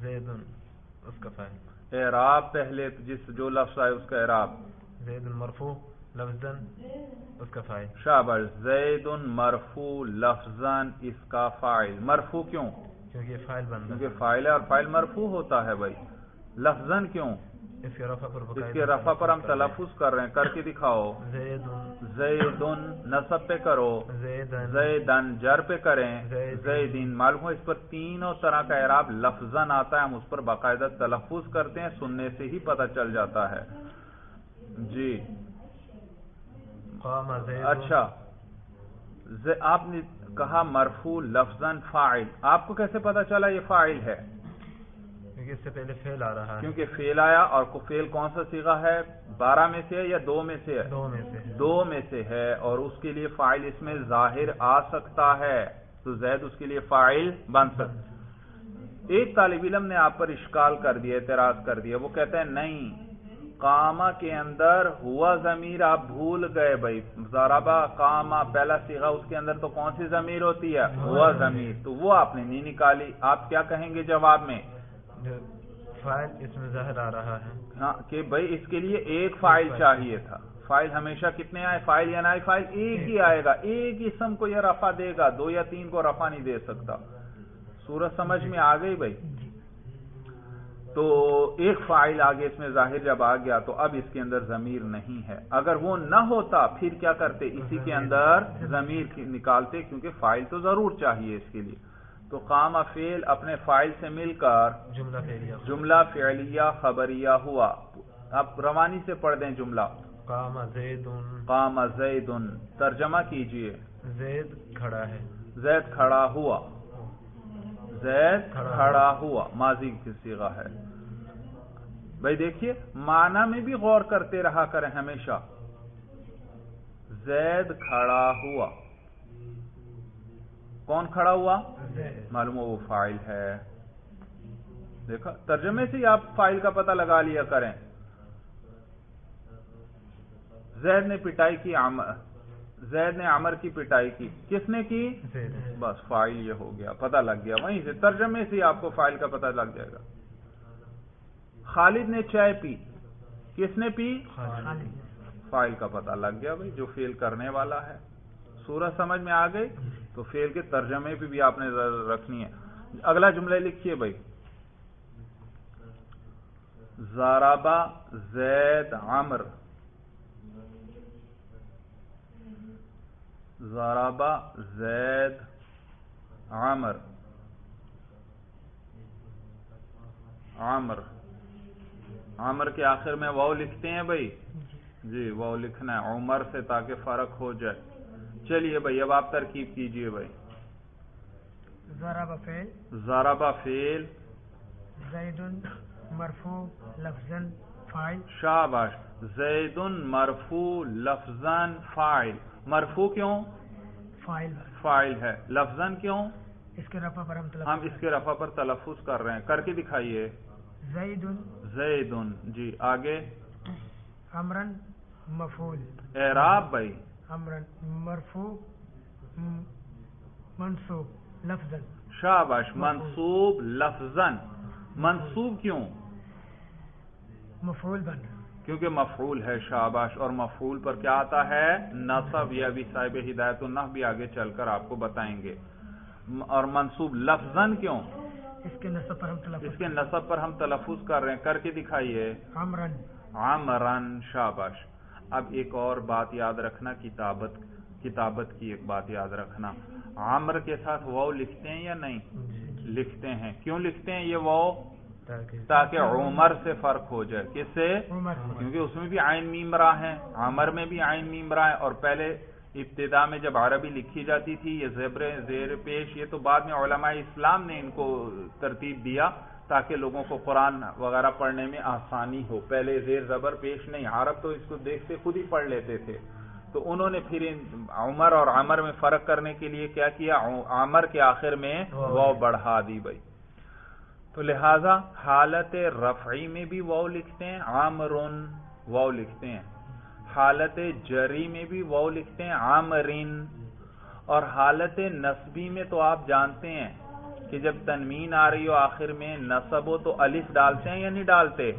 زید اس کا فاعل، اعراب پہلے جو لفظ آئے اس کا اعراب، زید مرفوع لفظاً اس کا فاعل۔ شاباش، زید مرفوع لفظاً اس کا فاعل۔ مرفوع کیوں؟ کیونکہ فاعل بن رہا ہے، کیونکہ فاعل ہے اور فاعل مرفوع ہوتا ہے بھائی۔ لفظاً کیوں؟ اس کے رفع پر اس کے رفع پر ہم تلفظ کر رہے ہیں، کر کے دکھاؤ۔ زیدن نصب پہ کرو، زیدن جر پہ کریں، زیدین۔ معلوم ہو اس پر تینوں طرح کا اعراب لفظاً آتا ہے، ہم اس پر باقاعدہ تلفظ کرتے ہیں، سننے سے ہی پتہ چل جاتا ہے جی۔ اچھا آپ نے کہا مرفوع لفظاً فاعل، آپ کو کیسے پتا چلا یہ فاعل ہے؟ کیونکہ اس سے پہلے فعل آ رہا ہے، کیونکہ فعل آیا، اور فعل کون سا صیغہ ہے؟ 12 میں سے ہے یا 2 میں سے ہے؟ 2 میں سے ہے، اور اس کے لیے فاعل اس میں ظاہر آ سکتا ہے، تو زید اس کے لیے فاعل بن سکتا۔ ایک طالب علم نے آپ پر اشکال کر دیا، اعتراض کر دیا، وہ کہتا ہے نہیں، قامہ کے اندر ہوا ضمیر آپ بھول گئے بھائی، ضربہ قامہ پہلا صیغہ، اس کے اندر تو کون سی ضمیر ہوتی ہے؟ ہوا ضمیر، تو وہ آپ نے نہیں نکالی۔ آپ کیا کہیں گے جواب میں؟ فاعل اس میں ظاہر آ رہا ہے، ہاں کہ بھائی اس کے لیے ایک فاعل چاہیے تھا۔ فاعل ہمیشہ کتنے آئے؟ فاعل یا نائب فاعل ایک ہی آئے گا، ایک اسم کو یہ رفع دے گا، 2 یا 3 کو رفع نہیں دے سکتا۔ صورت سمجھ میں آ گئی بھائی؟ تو ایک فاعل آگے اس میں ظاہر جب آ گیا تو اب اس کے اندر ضمیر نہیں ہے، اگر وہ نہ ہوتا پھر کیا کرتے؟ اسی کے اندر ضمیر نکالتے، کیونکہ فاعل تو ضرور چاہیے اس کے لیے۔ تو قام فعل اپنے فاعل سے مل کر جملہ فعلیہ خبریہ ہوا۔ اب روانی سے پڑھ دیں جملہ، قام زید، قام زید، ترجمہ کیجئے۔ زید کھڑا ہے، زید کھڑا ہوا، زید کھڑا ہوا، ماضی کی صیغہ ہے بھائی۔ دیکھیے معنی میں بھی غور کرتے رہا کریں ہمیشہ۔ زید کھڑا ہوا کون کھڑا ہوا؟ زید. معلوم ہو وہ فاعل ہے. دیکھا ترجمے سے ہی آپ فاعل کا پتہ لگا لیا کریں. زید نے پٹائی کی زید نے عمر کی پٹائی کی. کس نے کی؟ زید. بس فاعل یہ ہو گیا، پتہ لگ گیا. وہیں سے ترجمے سے ہی آپ کو فاعل کا پتہ لگ جائے گا. خالد نے چائے پی. کس نے پی؟ خالد. فاعل کا پتہ لگ گیا بھائی، جو فعل کرنے والا ہے. صورت سمجھ میں آ گئی؟ تو فعل کے ترجمے پہ بھی آپ نے رکھنی ہے. اگلا جملہ لکھیے بھائی. ضربا زید عمر. ضربا زید عمر. عمر کے آخر میں واو لکھتے ہیں بھائی. جی واو لکھنا ہے عمر سے تاکہ فرق ہو جائے. چلیے بھائی اب آپ ترکیب کیجئے بھائی. ضرب فعل. ضربا فعل. زید مرفوع لفظا فاعل. شاباش. زید مرفوع لفظا فاعل. مرفوع کیوں؟ فاعل. فاعل ہے. لفظا کیوں؟ اس کے رفع پر ہم اس کے رفع پر تلفظ کر رہے ہیں. کر کے دکھائیے. زید. زید. جی آگے. امرن مفعول. اعراب بھائی. امرن مرفوع منصوب لفظا. شاباش. منصوب لفظا. منصوب کیوں؟ مفعول بن. کیونکہ مفعول ہے. شاباش. اور مفعول پر کیا آتا ہے؟ نصب. یہ ابھی صاحب ہدایت النحو بھی آگے چل کر آپ کو بتائیں گے. اور منصوب لفظاً کیوں؟ اس کے نصب پر ہم تلفظ. اس کے نصب پر ہم تلفظ کر رہے ہیں. کر کے دکھائیے. امرن. عمرن. شاباش. اب ایک اور بات یاد رکھنا، کتابت کی ایک بات یاد رکھنا. عمر کے ساتھ واو لکھتے ہیں یا نہیں؟ لکھتے ہیں. کیوں لکھتے ہیں یہ واو؟ تاکہ عمر سے فرق ہو جائے. کس سے؟ عمر. کیونکہ اس میں بھی عین میم را ہے، عمر میں بھی عین میم را ہے. اور پہلے ابتدا میں جب عربی لکھی جاتی تھی یہ زیر پیش، یہ تو بعد میں علماء اسلام نے ان کو ترتیب دیا تاکہ لوگوں کو قرآن وغیرہ پڑھنے میں آسانی ہو. پہلے زیر زبر پیش نہیں. عرب تو اس کو دیکھتے خود ہی پڑھ لیتے تھے. تو انہوں نے پھر عمر اور عمر میں فرق کرنے کے لیے کیا کیا؟ عمر کے آخر میں واو بڑھا دی بھائی. تو لہذا حالت رفعی میں بھی واو لکھتے ہیں، عامرن واو لکھتے ہیں. حالت جری میں بھی واو لکھتے ہیں، عامرین. اور حالت نصبی میں تو آپ جانتے ہیں کہ جب تنوین آ رہی ہو آخر میں نصب ہو تو الف ڈالتے ہیں یا نہیں ڈالتے؟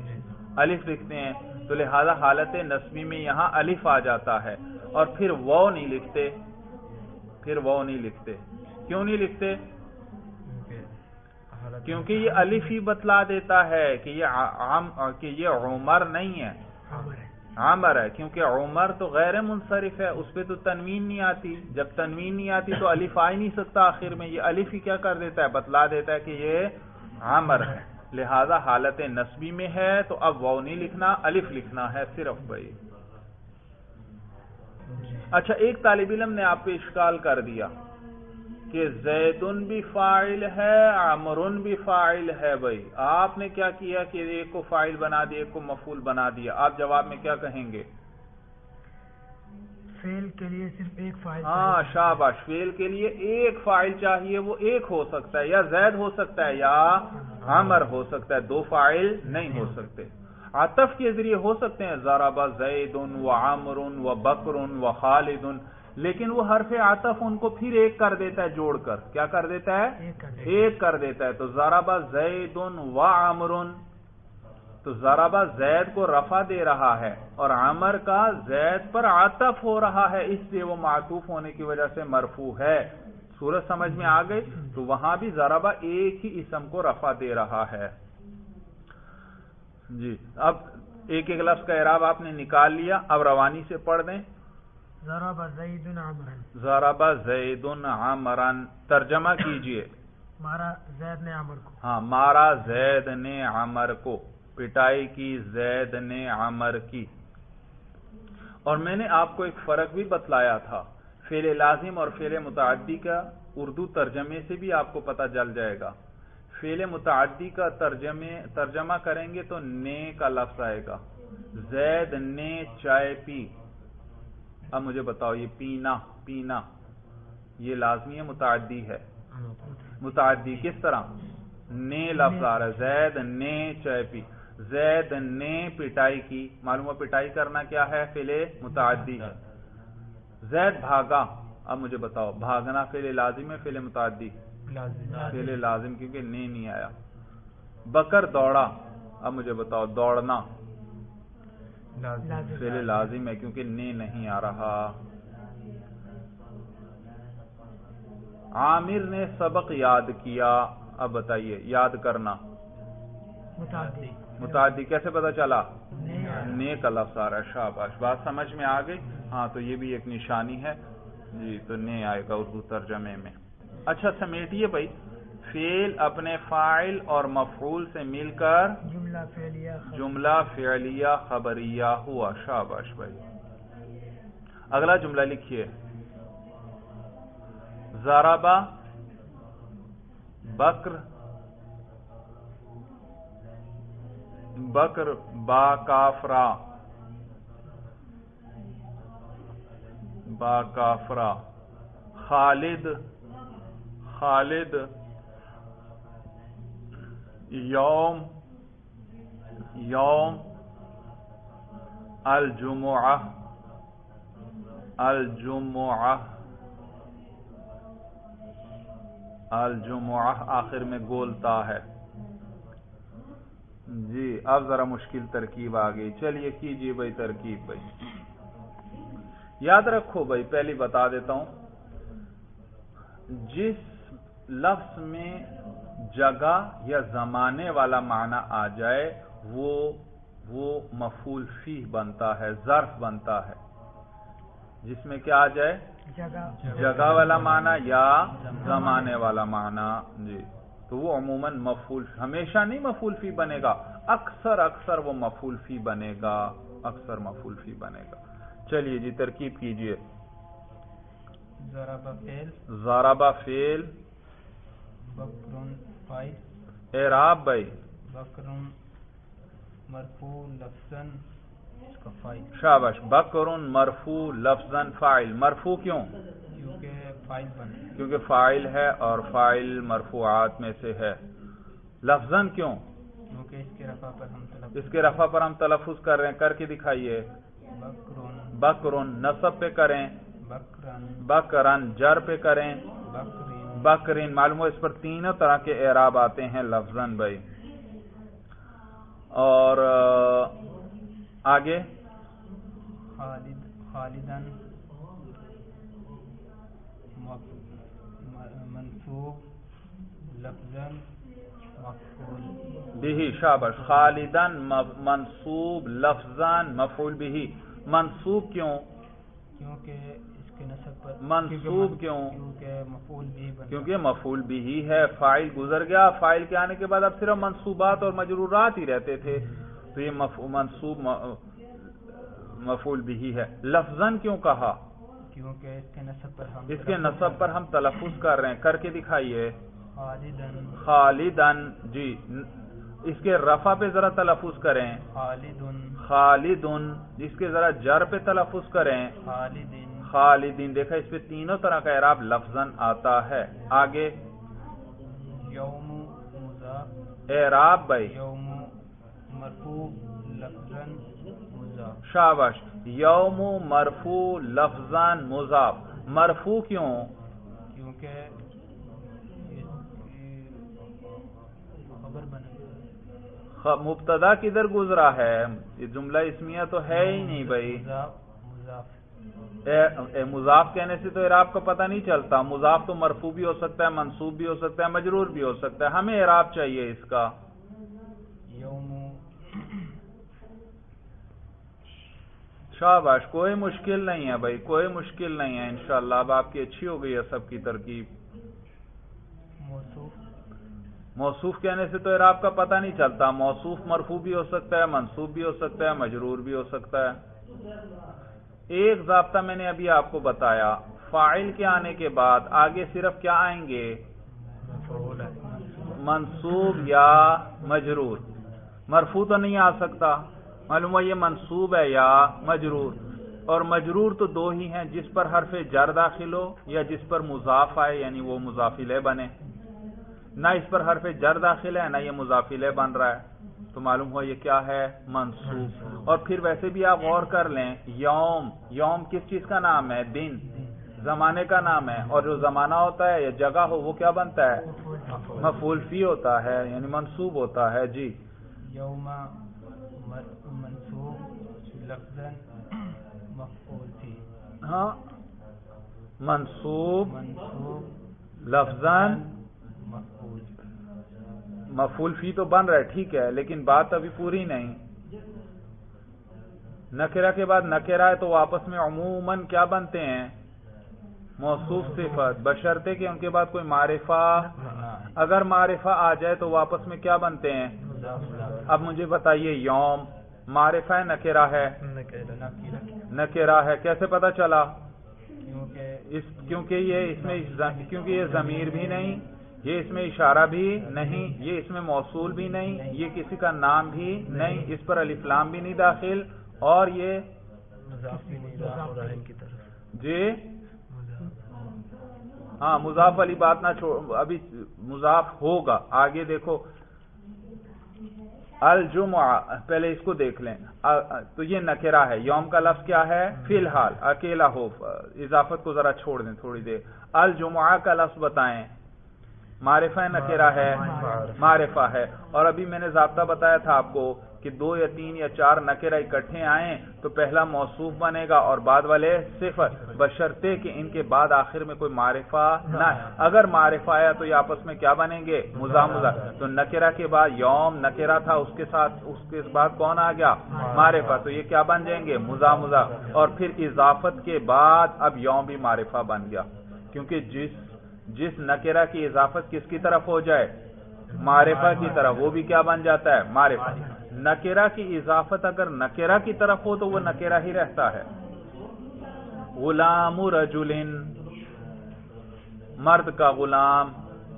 الف لکھتے ہیں. تو لہذا حالت نصبی میں یہاں الف آ جاتا ہے اور پھر واو نہیں لکھتے. کیوں نہیں لکھتے؟ کیونکہ یہ الف ہی بتلا دیتا ہے کہ یہ عمر نہیں ہے، عامر ہے. کیونکہ عمر تو غیر منصرف ہے، اس پہ تو تنوین نہیں آتی. جب تنوین نہیں آتی تو الف آ ہی نہیں سکتا آخر میں. یہ الف ہی کیا کر دیتا ہے؟ بتلا دیتا ہے کہ یہ عامر ہے. لہذا حالت نصبی میں ہے تو اب واو نہیں لکھنا، الف لکھنا ہے صرف بھائی. اچھا ایک طالب علم نے آپ پہ اشکال کر دیا کہ زیدن بھی فاعل ہے، عمرن بھی فاعل ہے. بھائی آپ نے کیا کیا کہ ایک کو فاعل بنا دیا، ایک کو مفعول بنا دیا. آپ جواب میں کیا کہیں گے؟ فعل کے لیے صرف ایک فاعل. ہاں شاباش. فعل کے لیے ایک فاعل چاہیے. وہ ایک ہو سکتا ہے، یا زید ہو سکتا ہے یا عمر ہو سکتا ہے. دو فاعل نہیں ہو سکتے. عطف کے ذریعے ہو سکتے ہیں، ضرب زید و عمر و بکر و خالد، لیکن وہ حرف عطف ان کو پھر ایک کر دیتا ہے جوڑ کر. کیا کر دیتا ہے؟ ایک کر دیتا ہے. تو ضرب زید و عمر، تو ضرب زید کو رفع دے رہا ہے اور عمر کا زید پر عطف ہو رہا ہے، اس لیے وہ معطوف ہونے کی وجہ سے مرفوع ہے. صورت سمجھ میں آ گئی؟ تو وہاں بھی ضرب ایک ہی اسم کو رفع دے رہا ہے. جی اب ایک ایک لفظ کا اعراب آپ نے نکال لیا. اب روانی سے پڑھ دیں. ضرب زید عمرا. ضرب زید عمرا. ترجمہ کیجئے. مارا زید نے عمر کو. ہاں مارا زید نے عمر کو. پٹائی کی زید نے عمر کی. اور میں نے آپ کو ایک فرق بھی بتلایا تھا، فعل لازم اور فعل متعدی کا اردو ترجمے سے بھی آپ کو پتہ چل جائے گا. فعل متعدی کا ترجمہ کریں گے تو نے کا لفظ آئے گا. زید نے چائے پی. اب مجھے بتاؤ یہ پینا یہ لازمی ہے متعدی ہے؟ متعدی کس طرح؟ نے لفظ آ رہا ہے، زید نے چائے پی، زید نے پٹائی کی، معلوم ہے پٹائی کرنا کیا ہے؟ فعل متعدی ہے۔ زید بھاگا، اب مجھے بتاؤ بھاگنا فعل لازم ہے فعل متعدی؟ فعل لازم، کیونکہ نے نہیں آیا۔ بکر دوڑا، اب مجھے بتاؤ دوڑنا فعل لازم ہے کیونکہ نے نہیں آ رہا۔ عامر نے سبق یاد کیا، اب بتائیے یاد کرنا متعدی کیسے پتا چلا؟ نے کا لفظ آ رہا ہے، شاباش، بات سمجھ میں آ گئی؟ ہاں تو یہ بھی ایک نشانی ہے جی، تو نے آئے گا اردو ترجمے میں۔ اچھا سمیٹیے بھائی، فعل اپنے فاعل اور مفعول سے مل کر جملہ فعلیہ خبریہ ہوا، شاباش بھائی۔ اگلا جملہ لکھیے، ضرب بکر، بکر با کافرا، با کافرا، خالد، خالد یوم، یوم الجمعہ، الجمعہ، الجمعہ آخر میں گولتا ہے جی۔ اب ذرا مشکل ترکیب آ گئی، چلیے کیجیے بھائی ترکیب بھائی۔ یاد رکھو بھائی، پہلی بتا دیتا ہوں، جس لفظ میں جگہ یا زمانے والا معنی آ جائے وہ مفعول فیہ بنتا ہے، ظرف بنتا ہے۔ جس میں کیا آ جائے؟ جگہ والا معنی یا زمانے والا معنی جی، تو وہ عموماً مفعول، ہمیشہ نہیں مفعول فی بنے گا، اکثر وہ مفعول فی بنے گا، اکثر مفعول فی بنے گا۔ چلیے جی ترکیب کیجئے۔ ضرب فعل، ضرب فعل، بکرن فاعل، اعراب بھائی، بکرن مرفوع لفظاً اس کا فاعل، شاباش، بکرن مرفوع لفظاً فاعل، مرفوع کیوں؟ کیونکہ فاعل بن، کیونکہ فاعل ہے اور فاعل مرفوعات میں سے ہے۔ لفظاً کیوں؟ کیونکہ اس کے رفع پر ہم تلفظ، اس کے رفع پر ہم تلفظ کر رہے ہیں، کر کے دکھائیے۔ بکرن، بکرن نصب پہ کریں، بکرن، بکرن جر پہ کریں، بکرین، بکرین، معلوم ہو اس پر تینوں طرح کے اعراب آتے ہیں لفظاً بھائی۔ اور آگے خالد، خالدن منصوب لفظاً مفعول بہ، شاباش، خالدن منصوب لفظاً مفعول بہ، منصوب کیوں؟ کیونکہ اس کے نسب پر، منصوب کیوں؟ کیونکہ مفعول بھی بن، کیونکہ مفعول بھی ہے، فاعل گزر گیا، فاعل کے آنے کے بعد اب صرف منصوبات اور مجرورات ہی رہتے تھے، تو یہ منصوب مفعول بھی ہے۔ لفظاً کیوں کہا؟ کیونکہ اس کے نسب پر ہم، اس کے نسب پر ہم تلفظ کر رہے ہیں، کر کے دکھائیے۔ خالدن، خالدن جی، اس کے رفع پہ ذرا تلفظ کریں، خالدن، خالدن، اس کے ذرا جر پہ تلفظ کریں، خالدین، خالدین، دیکھا اس پہ تینوں طرح کا اعراب لفظاً آتا ہے۔ آگے یوم مضاف، اعراب بھائی، یوم مرفوع لفظاً مضاف، شاباش، یوم مرفوع لفظاً مضاف، مرفوع کیوں؟ کیونکہ خبر بنے، مبتدا کدھر گزرا ہے؟ یہ جملہ اسمیہ تو ہے ہی نہیں بھائی، مضاف کہنے سے تو اعراب کا پتہ نہیں چلتا، مضاف تو مرفوع بھی ہو سکتا ہے، منصوب بھی ہو سکتا ہے، مجرور بھی ہو سکتا ہے، ہمیں اعراب چاہیے اس کا۔ یوم، شاباش، کوئی مشکل نہیں ہے بھائی، کوئی مشکل نہیں ہے انشاءاللہ، اب آپ کی اچھی ہو گئی ہے سب کی ترکیب۔ موصوف، موصوف کہنے سے تو اعراب کا پتہ نہیں چلتا، موصوف مرفوع بھی ہو سکتا ہے، منصوب بھی ہو سکتا ہے، مجرور بھی ہو سکتا ہے۔ ایک ضابطہ میں نے ابھی آپ کو بتایا، فاعل کے آنے کے بعد آگے صرف کیا آئیں گے؟ منصوب یا مجرور، مرفوع تو نہیں آ سکتا، معلوم ہے یہ منصوب ہے یا مجرور، اور مجرور تو دو ہی ہیں، جس پر حرف جر داخل ہو یا جس پر مضاف آئے یعنی وہ مضاف الیہ بنے. نہ اس پر حرف جر داخل ہے نہ یہ مضاف الیہ بن رہا ہے، تو معلوم ہوا یہ کیا ہے؟ منصوب. اور پھر ویسے بھی آپ غور کر لیں، یوم، یوم کس چیز کا نام ہے؟ دن، زمانے کا نام ہے، اور جو زمانہ ہوتا ہے یا جگہ ہو وہ کیا بنتا ہے؟ مفعول فی ہوتا ہے، یعنی منصوب ہوتا ہے. جی یوم منصوب لفظاً مفعول فی. ہاں، منصوب لفظاً مفعول فی تو بن رہا ہے، ٹھیک ہے، لیکن بات ابھی پوری نہیں. نکرہ کے بعد نکرہ ہے تو وہ آپس میں عموماً کیا بنتے ہیں؟ موصوف صفت، بشرطے کہ ان کے بعد کوئی معرفہ، اگر معرفہ آ جائے تو واپس میں کیا بنتے ہیں؟ اب مجھے بتائیے، یوم معرفہ ہے نکرہ ہے؟ نکرہ ہے. کیسے پتا چلا؟ کیونکہ یہ ضمیر بھی نہیں، یہ اس میں اشارہ بھی نہیں، یہ اس میں موصول بھی نہیں، یہ کسی کا نام بھی نہیں، اس پر الف لام بھی نہیں داخل، اور یہ جی ہاں مضاف والی بات نہ چھوڑ، ابھی مضاف ہوگا آگے دیکھو. الجمعہ، پہلے اس کو دیکھ لیں. تو یہ نکرہ ہے، یوم کا لفظ کیا ہے؟ فی الحال اکیلا ہو، اضافت کو ذرا چھوڑ دیں تھوڑی دیر. الجمعہ کا لفظ بتائیں، معرفہ نکرہ ہے؟ معرفہ ہے. اور ابھی میں نے ضابطہ بتایا تھا آپ کو کہ 2 یا 3 یا 4 نکرہ اکٹھے آئیں تو پہلا موصوف بنے گا اور بعد والے صفت، بشرطے کہ ان کے بعد آخر میں کوئی معرفہ نہ ہے. اگر معرفہ آیا تو یہ آپس میں کیا بنیں گے؟ مضاف. تو نکرہ کے بعد یوم نکرہ تھا، اس کے بعد کون آ گیا؟ معرفہ. تو یہ کیا بن جائیں گے؟ مضاف. اور پھر اضافت کے بعد اب یوم بھی معرفہ بن گیا، کیونکہ جس نکرہ کی اضافت کس کی طرف ہو جائے؟ معرفہ کی طرف، وہ بھی کیا بن جاتا ہے؟ معرفہ. نکرہ کی اضافت اگر نکرہ کی طرف ہو تو وہ نکرہ ہی رہتا ہے. غلام رجل، مرد کا غلام،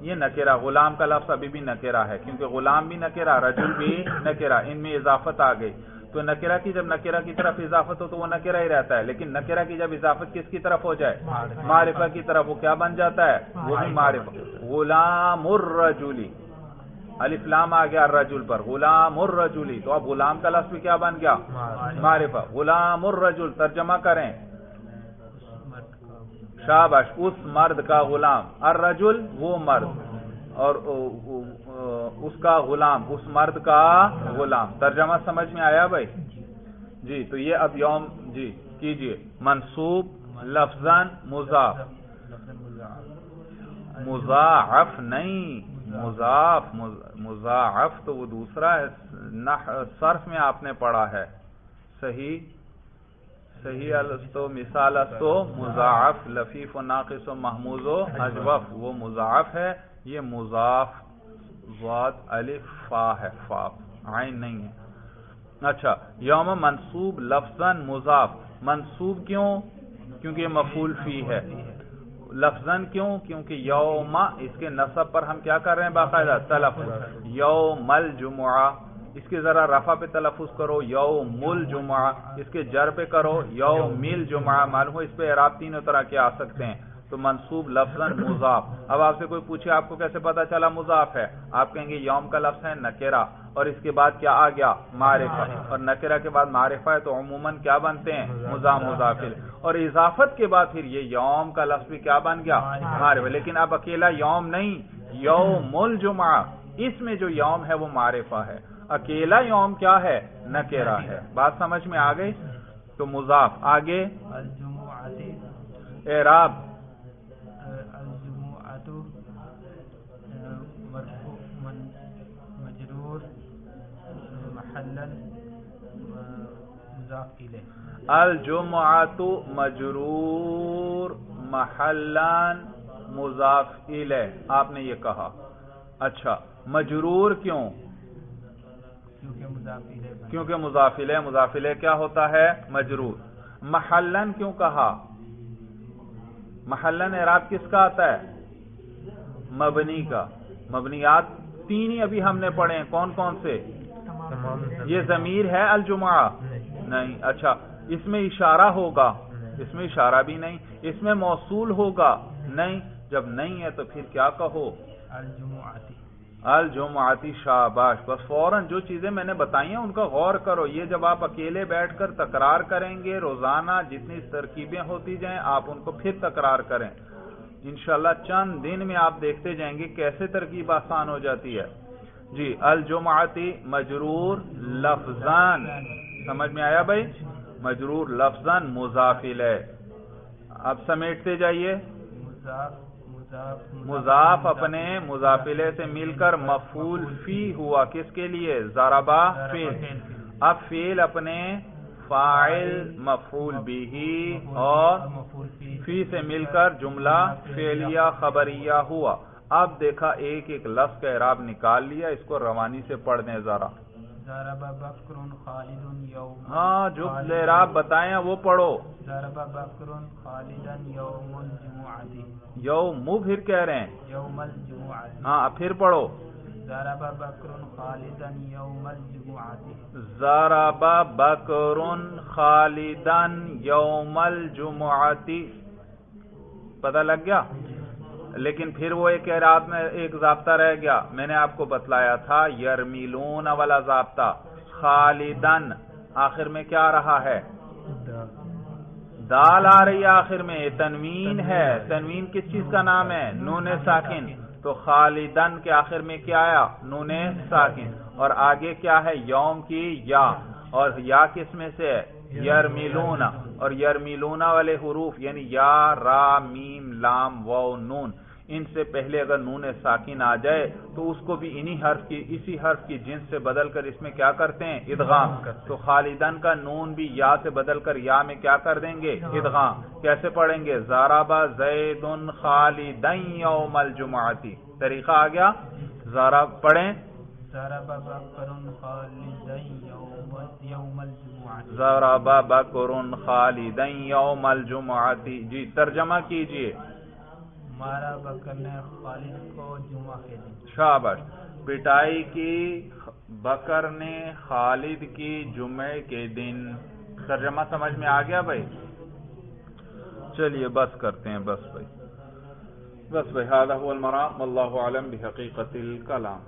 یہ نکرہ. غلام کا لفظ ابھی بھی نکرہ ہے، کیونکہ غلام بھی نکرہ، رجل بھی نکرہ، ان میں اضافت آ گئی. تو نکرہ کی جب نکرہ کی طرف اضافت ہو تو وہ نکرہ ہی رہتا ہے، لیکن نکرہ کی جب اضافت کس کی طرف ہو جائے؟ معرفہ کی طرف، وہ کیا بن جاتا ہے؟ وہ بھی معرفہ. غلام الرجلی، الف لام آ گیا الرجل پر، غلام الرجلی، تو اب غلام کا لفظ بھی کیا بن گیا؟ معرفہ. غلام الرجل ترجمہ کریں، شاباش، اس مرد کا غلام. الرجل وہ مرد، اور اس کا غلام اس مرد کا غلام. ترجمہ سمجھ میں آیا بھائی؟ جی تو یہ اب یوم جی کیجئے. منصوب لفظاً مضاف، مضاعف نہیں، مضاعف تو وہ دوسرا ہے، صرف میں آپ نے پڑھا ہے. صحیح الستو مثال استو مضاعف، لفیف و ناقص و محموز و اجوف، وہ مضاعف ہے. یہ مضاف ضاد الف فا ہے، فا عین نہیں ہے. اچھا، یوم منصوب لفظاً مضاف. منصوب کیوں؟ کیونکہ یہ مفعول فی ہے. لفظاً کیوں؟ کیونکہ یوم اس کے نصب پر ہم کیا کر رہے ہیں؟ باقاعدہ تلفظ. یوم الجمعہ، اس کے ذرا رفع پہ تلفظ کرو، یوم الجمعہ. اس کے جر پہ کرو، یوم الجمعہ. معلوم ہو اس پہ اعراب تینوں طرح کے آ سکتے ہیں. تو منصوب لفظاً مضاف. اب آپ سے کوئی پوچھے آپ کو کیسے پتا چلا مضاف ہے؟ آپ کہیں گے یوم کا لفظ ہے نکرہ، اور اس کے بعد کیا آ گیا؟ معرفہ. اور نکرہ کے بعد معرفہ ہے تو عموماً کیا بنتے ہیں؟ مضاف. اور اضافت کے بعد پھر یہ یوم کا لفظ بھی کیا بن گیا؟ معرفہ. لیکن اب اکیلا یوم نہیں، یوم الجمعہ، اس میں جو یوم ہے وہ معرفہ ہے، اکیلا یوم کیا ہے؟ نکرہ ہے. بات سمجھ میں آ گئی؟ تو مضاف. آگے اعراب. مجرور محلا مضاف الیہ. الجمعۃ مجرور محلا مضاف الیہ. آپ نے یہ کہا. اچھا، مجرور کیوں؟ کیونکہ مضاف الیہ. مضاف الیہ کیا ہوتا ہے؟ مجرور. محلا کیوں کہا؟ محلا اعراب کس کا آتا ہے؟ مبنی کا. مبنیات 3 ہی ابھی ہم نے پڑھے ہیں. کون کون سے؟ یہ ضمیر ہے الجمعہ؟ نہیں. اچھا، اس میں اشارہ ہوگا؟ اس میں اشارہ بھی نہیں. اس میں موصول ہوگا؟ نہیں. جب نہیں ہے تو پھر کیا کہو؟ الجمعاتی. الجمعاتی. شاباش. بس فوراً جو چیزیں میں نے بتائی ہیں ان کا غور کرو. یہ جب آپ اکیلے بیٹھ کر تکرار کریں گے روزانہ، جتنی ترکیبیں ہوتی جائیں آپ ان کو پھر تکرار کریں، انشاءاللہ چند دن میں آپ دیکھتے جائیں گے کیسے ترکیب آسان ہو جاتی ہے. جی. الجمعاتی مجرور لفظاً. سمجھ میں آیا بھائی؟ مجرور لفظاً مضاف الیہ. اب سمیٹتے جائیے. مضاف اپنے مضاف الیہ سے مل کر مفعول فی ہوا. کس کے لیے؟ ضربا فعل. اب فعل اپنے فاعل مفعول بھی اور فی سے مل کر جملہ فعلیہ خبریہ ہوا. اب دیکھا ایک ایک لفظ کا اعراب نکال لیا. اس کو روانی سے پڑھ دیں ذرا. ضرب بکر خالد یوم. ہاں جو اعراب بتائیں وہ پڑھو. ضرب بکر خالدا یوم الجمعہ. یوم پھر کہہ رہے ہیں یوم الجمعہ. ہاں پھر پڑھو. ضرب بکر خالدا یوم الجمعہ. ضرب بکر خالدا یوم الجمعہ. پتہ لگ گیا؟ لیکن پھر وہ ایک اعراب میں ایک ضابطہ رہ گیا. میں نے آپ کو بتلایا تھا یرمیلون والا ضابطہ. خالدن آخر میں کیا رہا ہے؟ دال آ رہی ہے آخر میں. تنوین ہے. تنوین کس چیز کا نام ہے؟ نون ساکن. تو خالدن کے آخر میں کیا آیا؟ نون ساکن. اور آگے کیا ہے؟ یوم کی یا. اور یا کس میں سے؟ یرمیلون. اور یرمیلون والے حروف یعنی یا، را، میم، لام، واو، نون، ان سے پہلے اگر نون ساکن آ جائے تو اس کو بھی اسی حرف کی جنس سے بدل کر اس میں کیا کرتے ہیں؟ ادغام. تو خالدن کا نون بھی یا سے بدل کر یا میں کیا کر دیں گے؟ ادغام. کیسے پڑھیں گے؟ ضرب زید خالدا یوم الجمعہ. طریقہ آ گیا؟ ذرا پڑھیں. ضرب بکر خالدا یوم الجمعہ. ضرب بکر خالدا یوم الجمعہ. جی ترجمہ کیجئے. مارا بکر نے خالد کو جمعہ کے دن. شاباش. پٹائی کی بکر نے خالد کی جمعے کے دن. ترجمہ سمجھ میں آ گیا بھائی؟ چلیے بس کرتے ہیں. بس بھائی هذا هو المرام والله اعلم بحقیقت الکلام.